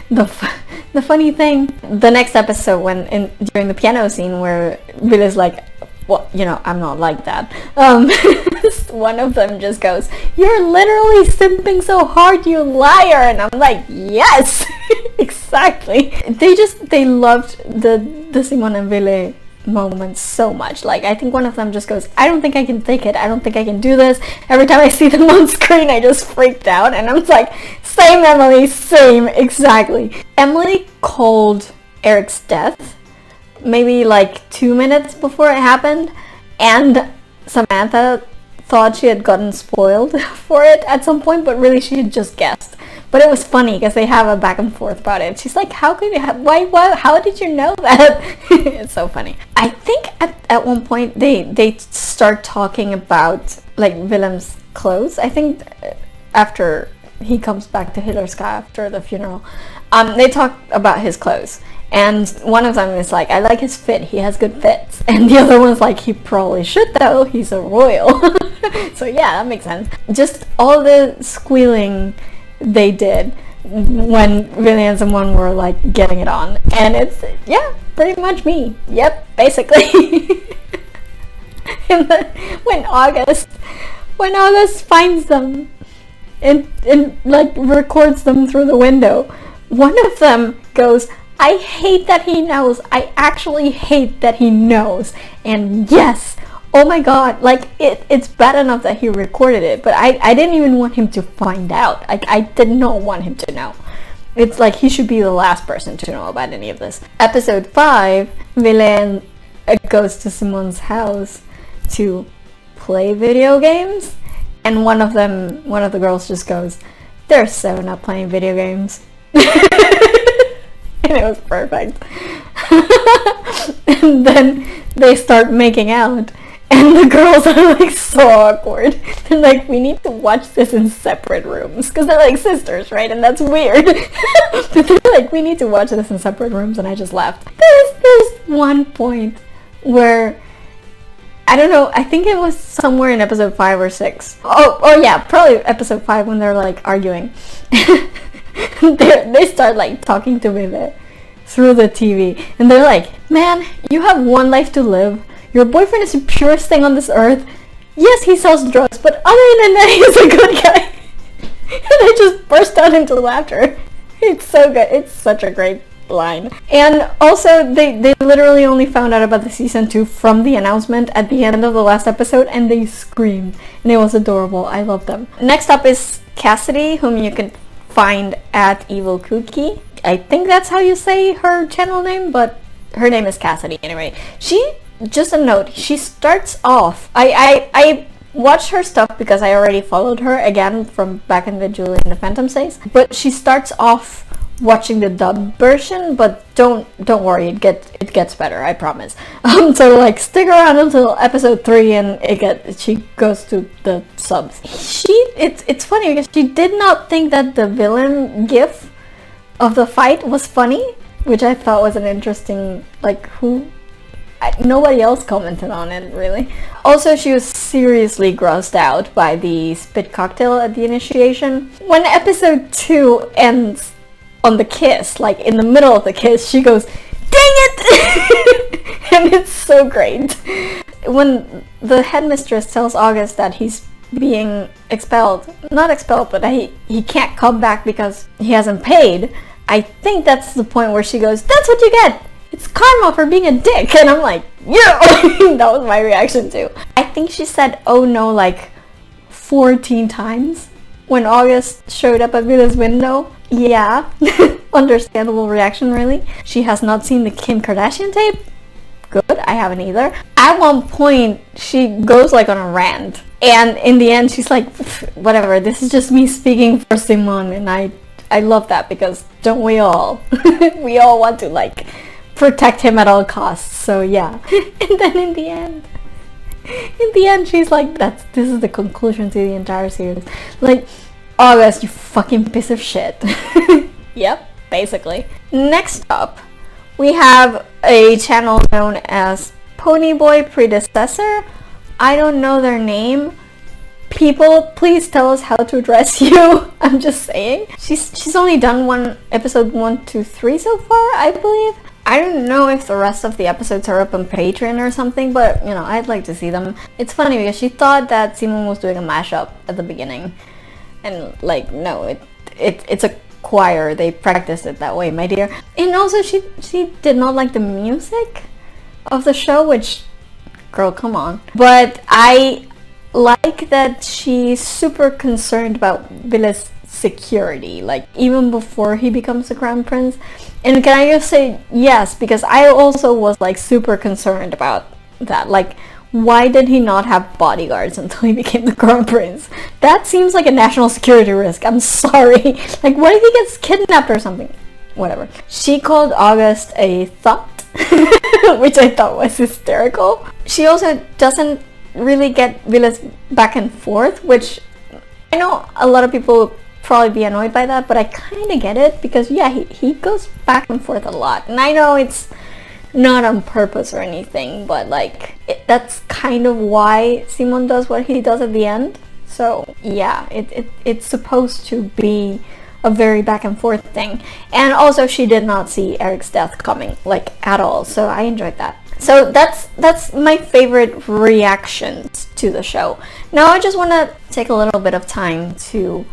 [SPEAKER 1] The funny thing, the next episode during the piano scene where Ville's like, well, you know, I'm not like that. One of them just goes, "You're literally simping so hard, you liar!" And I'm like, yes, exactly. They loved the Simon and Ville moments so much. Like, I think one of them just goes, "I don't think I can take it. I don't think I can do this." Every time I see them on screen, I just freaked out, and I'm like, same, Emily, same, exactly. Emily called Eric's death maybe like 2 minutes before it happened, and Samantha thought she had gotten spoiled for it at some point, but really she had just guessed. But it was funny because they have a back and forth about it. She's like, "How could you have? Why? How did you know that?" It's so funny. I think at one point they start talking about like Willem's clothes. I think after he comes back to Hitler's Sky after the funeral, they talk about his clothes. And one of them is like, "I like his fit, he has good fits." And the other one's like, "He probably should though, he's a royal." So yeah, that makes sense. Just all the squealing they did when Willie and someone were like getting it on. And it's, yeah, pretty much me. Yep, basically. And then when August finds them and like records them through the window, one of them goes, "I hate that he knows. I actually hate that he knows." And yes, oh my god, like it's bad enough that he recorded it, but I didn't even want him to find out. I did not want him to know. It's like he should be the last person to know about any of this. Episode 5, Villain goes to Simon's house to play video games, and one of the girls just goes, "They're so not playing video games." And it was perfect. And then they start making out, and the girls are like so awkward. They're like, "We need to watch this in separate rooms," because they're like sisters, right? And that's weird. But they're like, "We need to watch this in separate rooms," and I just laughed. There's one point where, I don't know, I think it was somewhere in episode 5 or 6. Oh yeah, probably episode 5 when they're like arguing. They start like talking to me there through the TV, and they're like, "Man, you have one life to live. Your boyfriend is the purest thing on this earth. Yes, he sells drugs, but other than that, he's a good guy." And I just burst out into laughter. It's so good. It's such a great line. And also, they literally only found out about the season 2 from the announcement at the end of the last episode, and they screamed, and it was adorable. I love them. Next up is Cassidy, whom you can find at Evil Cookie. I think that's how you say her channel name, but her name is Cassidy anyway. Just a note, she starts off, I watched her stuff because I already followed her again from back in the Julie and the Phantom days, but she starts off watching the dub version, but don't worry, it gets better, I promise. So like stick around until episode 3 and she goes to the subs. It's funny because she did not think that the villain gif of the fight was funny, which I thought was an interesting, like, nobody else commented on it really. Also, she was seriously grossed out by the spit cocktail at the initiation. When episode 2 ends on the kiss, like in the middle of the kiss, she goes, "Dang it!" And it's so great. When the headmistress tells August that he's being not expelled, but he can't come back because he hasn't paid, I think that's the point where she goes, "That's what you get! It's karma for being a dick!" And I'm like, yeah! That was my reaction too. I think she said "oh no" like 14 times when August showed up at Villa's window. Yeah, understandable reaction really. She has not seen the Kim Kardashian tape. Good, I haven't either. At one point, she goes like on a rant. And in the end, she's like, whatever, this is just me speaking for Simon. And I love that because don't we all? We all want to like protect him at all costs. So yeah. And then in the end, she's like, this is the conclusion to the entire series. Like, August, you fucking piece of shit. Yep, basically. Next up, we have a channel known as Ponyboy Predecessor. I don't know their name. People, please tell us how to address you. I'm just saying. She's only done episode 1 to 3 so far, I believe. I don't know if the rest of the episodes are up on Patreon or something, but you know, I'd like to see them. It's funny because she thought that Simon was doing a mashup at the beginning. And like, no, it's a choir. They practiced it that way, my dear. And also she did not like the music of the show, which, girl, come on. But I like that she's super concerned about Villa's security, like even before he becomes the crown prince. And can I just say yes, because I also was like super concerned about that. Like, why did he not have bodyguards until he became the crown prince? That seems like a national security risk. I'm sorry. Like, what if he gets kidnapped or something? Whatever. She called August a thought, which I thought was hysterical. She also doesn't really get Villa's back and forth, which I know a lot of people will probably be annoyed by that, but I kind of get it because yeah, he goes back and forth a lot. And I know it's not on purpose or anything, but like that's kind of why Simon does what he does at the end. So yeah, it's supposed to be a very back and forth thing. And also she did not see Eric's death coming, like, at all, so I enjoyed that. So that's my favorite reactions to the show. Now I just want to take a little bit of time to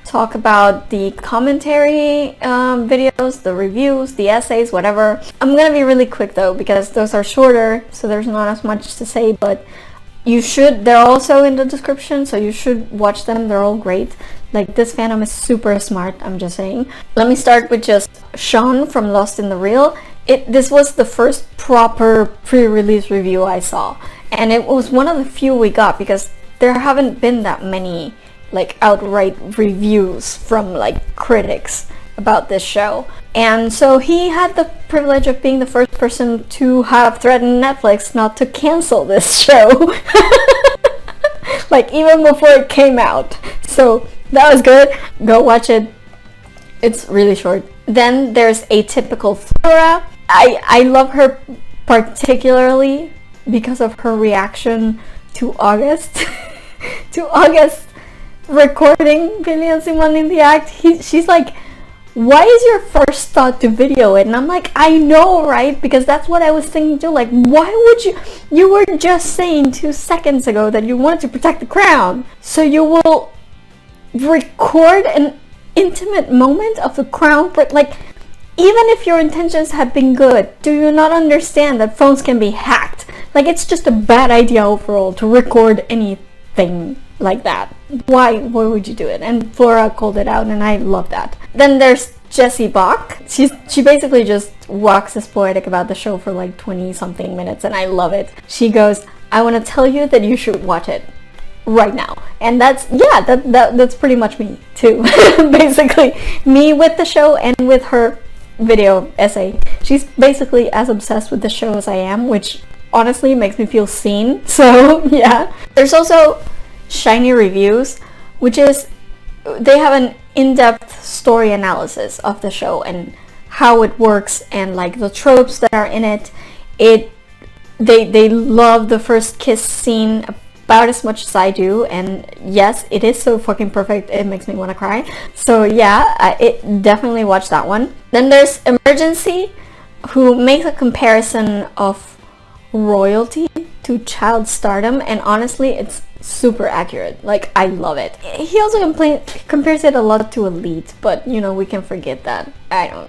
[SPEAKER 1] talk about the commentary videos, the reviews, the essays, whatever. I'm gonna be really quick though, because those are shorter, so there's not as much to say, but they're also in the description, so you should watch them. They're all great. Like, this fandom is super smart, I'm just saying. Let me start with just Sean from Lost in the Reel. This was the first proper pre-release review I saw, and it was one of the few we got because there haven't been that many like outright reviews from like critics about this show. And so he had the privilege of being the first person to have threatened Netflix not to cancel this show. Like, even before it came out. So that was good. Go watch it. It's really short. Then there's Atypical Flora. I love her particularly because of her reaction to August. To August recording Billy and Simon in the act. She's like, why is your first thought to video it? And I'm like, I know, right? Because that's what I was thinking too. Like, why would you were just saying 2 seconds ago that you wanted to protect the crown, so you will record an intimate moment of the crown, but like, even if your intentions have been good, do you not understand that phones can be hacked? Like, it's just a bad idea overall to record anything like that. Why would you do it? And Flora called it out, and I love that. Then there's Jessie Bach. She basically just walks as poetic about the show for like 20 something minutes, and I love it. She goes, I want to tell you that you should watch it right now. And that's pretty much me too. Basically me with the show and with her video essay. She's basically as obsessed with the show as I am, which honestly makes me feel seen. So yeah. There's also Shiny Reviews, which is, they have an in-depth story analysis of the show and how it works and like the tropes that are in it. They love the first kiss scene about as much as I do, and yes, it is so fucking perfect, it makes me want to cry. So yeah, definitely watch that one. Then there's Emergency, who makes a comparison of royalty to child stardom, and honestly, it's super accurate. Like, I love it. He also compares it a lot to Elite, but you know, we can forget that. I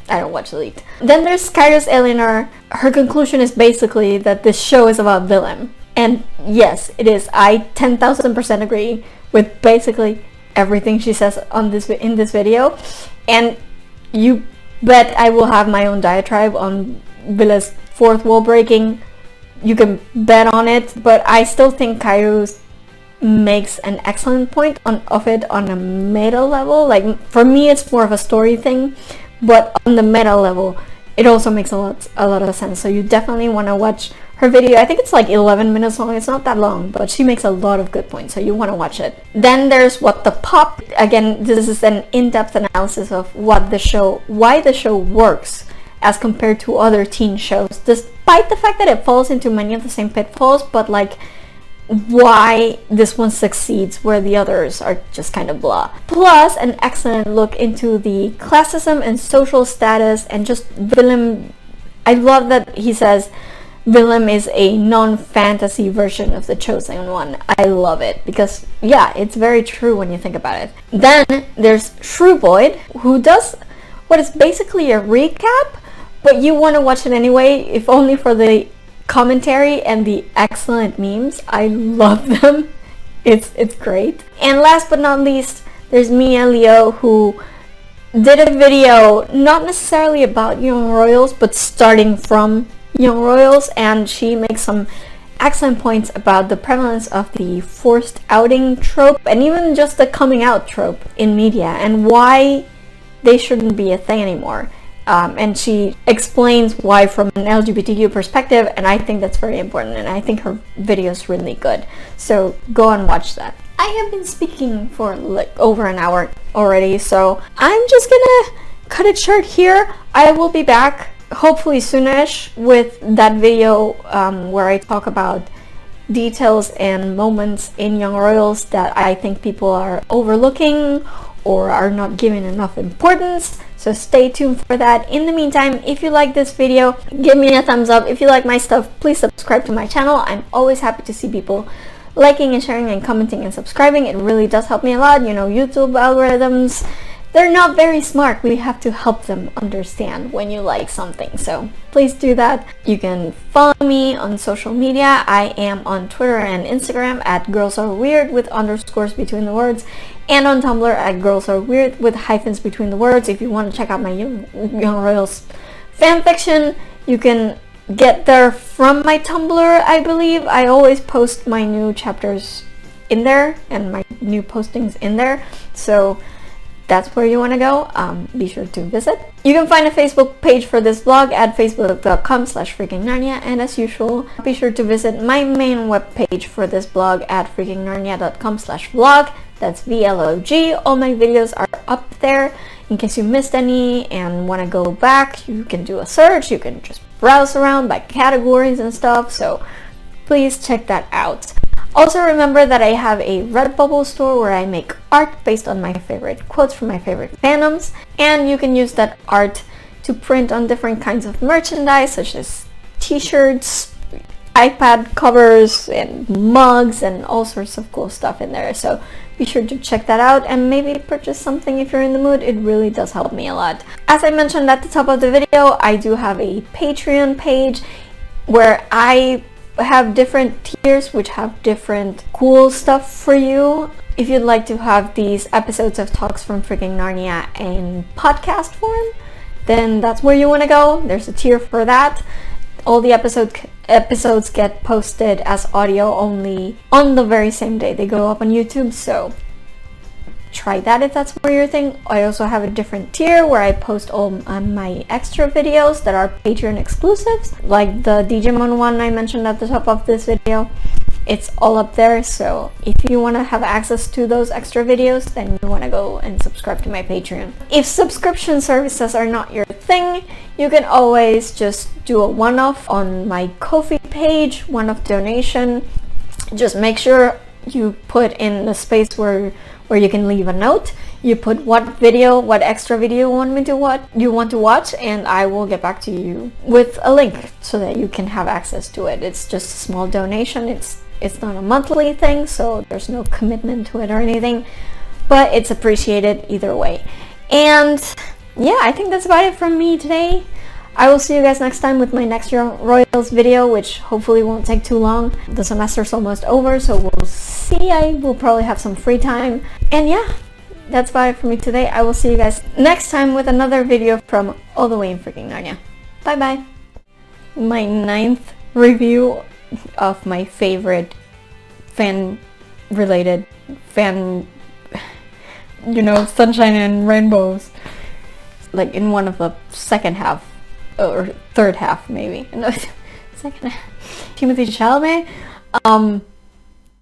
[SPEAKER 1] don't watch Elite. Then there's Kairos Eleanor. Her conclusion is basically that this show is about villain. And yes, it is. I 10,000% agree with basically everything she says on this in this video, and you bet I will have my own diatribe on Villa's fourth wall breaking. You can bet on it, but I still think Kaoru makes an excellent point of it on a meta level. Like, for me it's more of a story thing, but on the meta level it also makes a lot of sense. So you definitely want to watch her video. I think it's like 11 minutes long. It's not that long, but she makes a lot of good points, so you want to watch it. Then there's What the Pop. Again, this is an in-depth analysis of why the show works as compared to other teen shows, despite the fact that it falls into many of the same pitfalls, but like why this one succeeds where the others are just kind of blah. Plus an excellent look into the classism and social status, and just Willem. I love that he says Willem is a non-fantasy version of the chosen one. I love it because yeah, it's very true when you think about it. Then there's Shrewvoid, who does what is basically a recap, but you want to watch it anyway, if only for the commentary and the excellent memes. I love them. It's great. And last but not least, there's Mia Leo, who did a video not necessarily about Young Royals, but starting from Young Royals, and she makes some excellent points about the prevalence of the forced outing trope, and even just the coming out trope in media, and why they shouldn't be a thing anymore. And she explains why from an LGBTQ perspective, and I think that's very important, and I think her video is really good. So go and watch that. I have been speaking for like over an hour already, so I'm just gonna cut it short here. I will be back hopefully soonish with that video where I talk about details and moments in Young Royals that I think people are overlooking or are not giving enough importance. So stay tuned for that. In the meantime, if you like this video, give me a thumbs up. If you like my stuff, please subscribe to my channel. I'm always happy to see people liking and sharing and commenting and subscribing. It really does help me a lot. You know, YouTube algorithms, they're not very smart. We have to help them understand when you like something. So please do that. You can follow me on social media. I am on Twitter and Instagram at girlsareweird with underscores between the words, and on Tumblr at girlsareweird with hyphens between the words. If you want to check out my Young Royals fanfiction, you can get there from my Tumblr, I believe. I always post my new chapters in there and my new postings in there. So that's where you want to go. Be sure to visit. You can find a Facebook page for this blog at facebook.com/FreakingNarnia, and as usual, be sure to visit my main webpage for this blog at FreakingNarnia.com/vlog. That's VLOG. All my videos are up there in case you missed any and want to go back. You can do a search. You can just browse around by categories and stuff. So please check that out. Also remember that I have a Redbubble store where I make art based on my favorite quotes from my favorite fandoms, and you can use that art to print on different kinds of merchandise such as t-shirts, iPad covers, and mugs, and all sorts of cool stuff in there. So be sure to check that out and maybe purchase something if you're in the mood. It really does help me a lot. As I mentioned at the top of the video, I do have a Patreon page where I have different tiers which have different cool stuff for you. If you'd like to have these episodes of Talks from Freaking Narnia in podcast form, then that's where you want to go. There's a tier for that. All the episodes get posted as audio only on the very same day they go up on YouTube, so try that if that's more your thing. I also have a different tier where I post all my extra videos that are Patreon exclusives, like the Digimon one I mentioned at the top of this video. It's all up there, so if you want to have access to those extra videos, then you want to go and subscribe to my Patreon. If subscription services are not your thing, you can always just do a one-off on my Ko-fi page, one-off donation. Just make sure you put in the space where you can leave a note. You put what extra video you want to watch, and I will get back to you with a link so that you can have access to it. It's just a small donation. It's not a monthly thing, so there's no commitment to it or anything, but it's appreciated either way. And yeah, I think that's about it from me today. I will see you guys next time with my next Royals video, which hopefully won't take too long. The semester's almost over, so we'll see see. I will probably have some free time. And yeah, that's about it for me today. I will see you guys next time with another video from all the way in freaking Narnia. Bye bye. My 9th review of my favorite fan-related sunshine and rainbows, like in one of the second half or third half maybe. No, second half. Timothée Chalamet.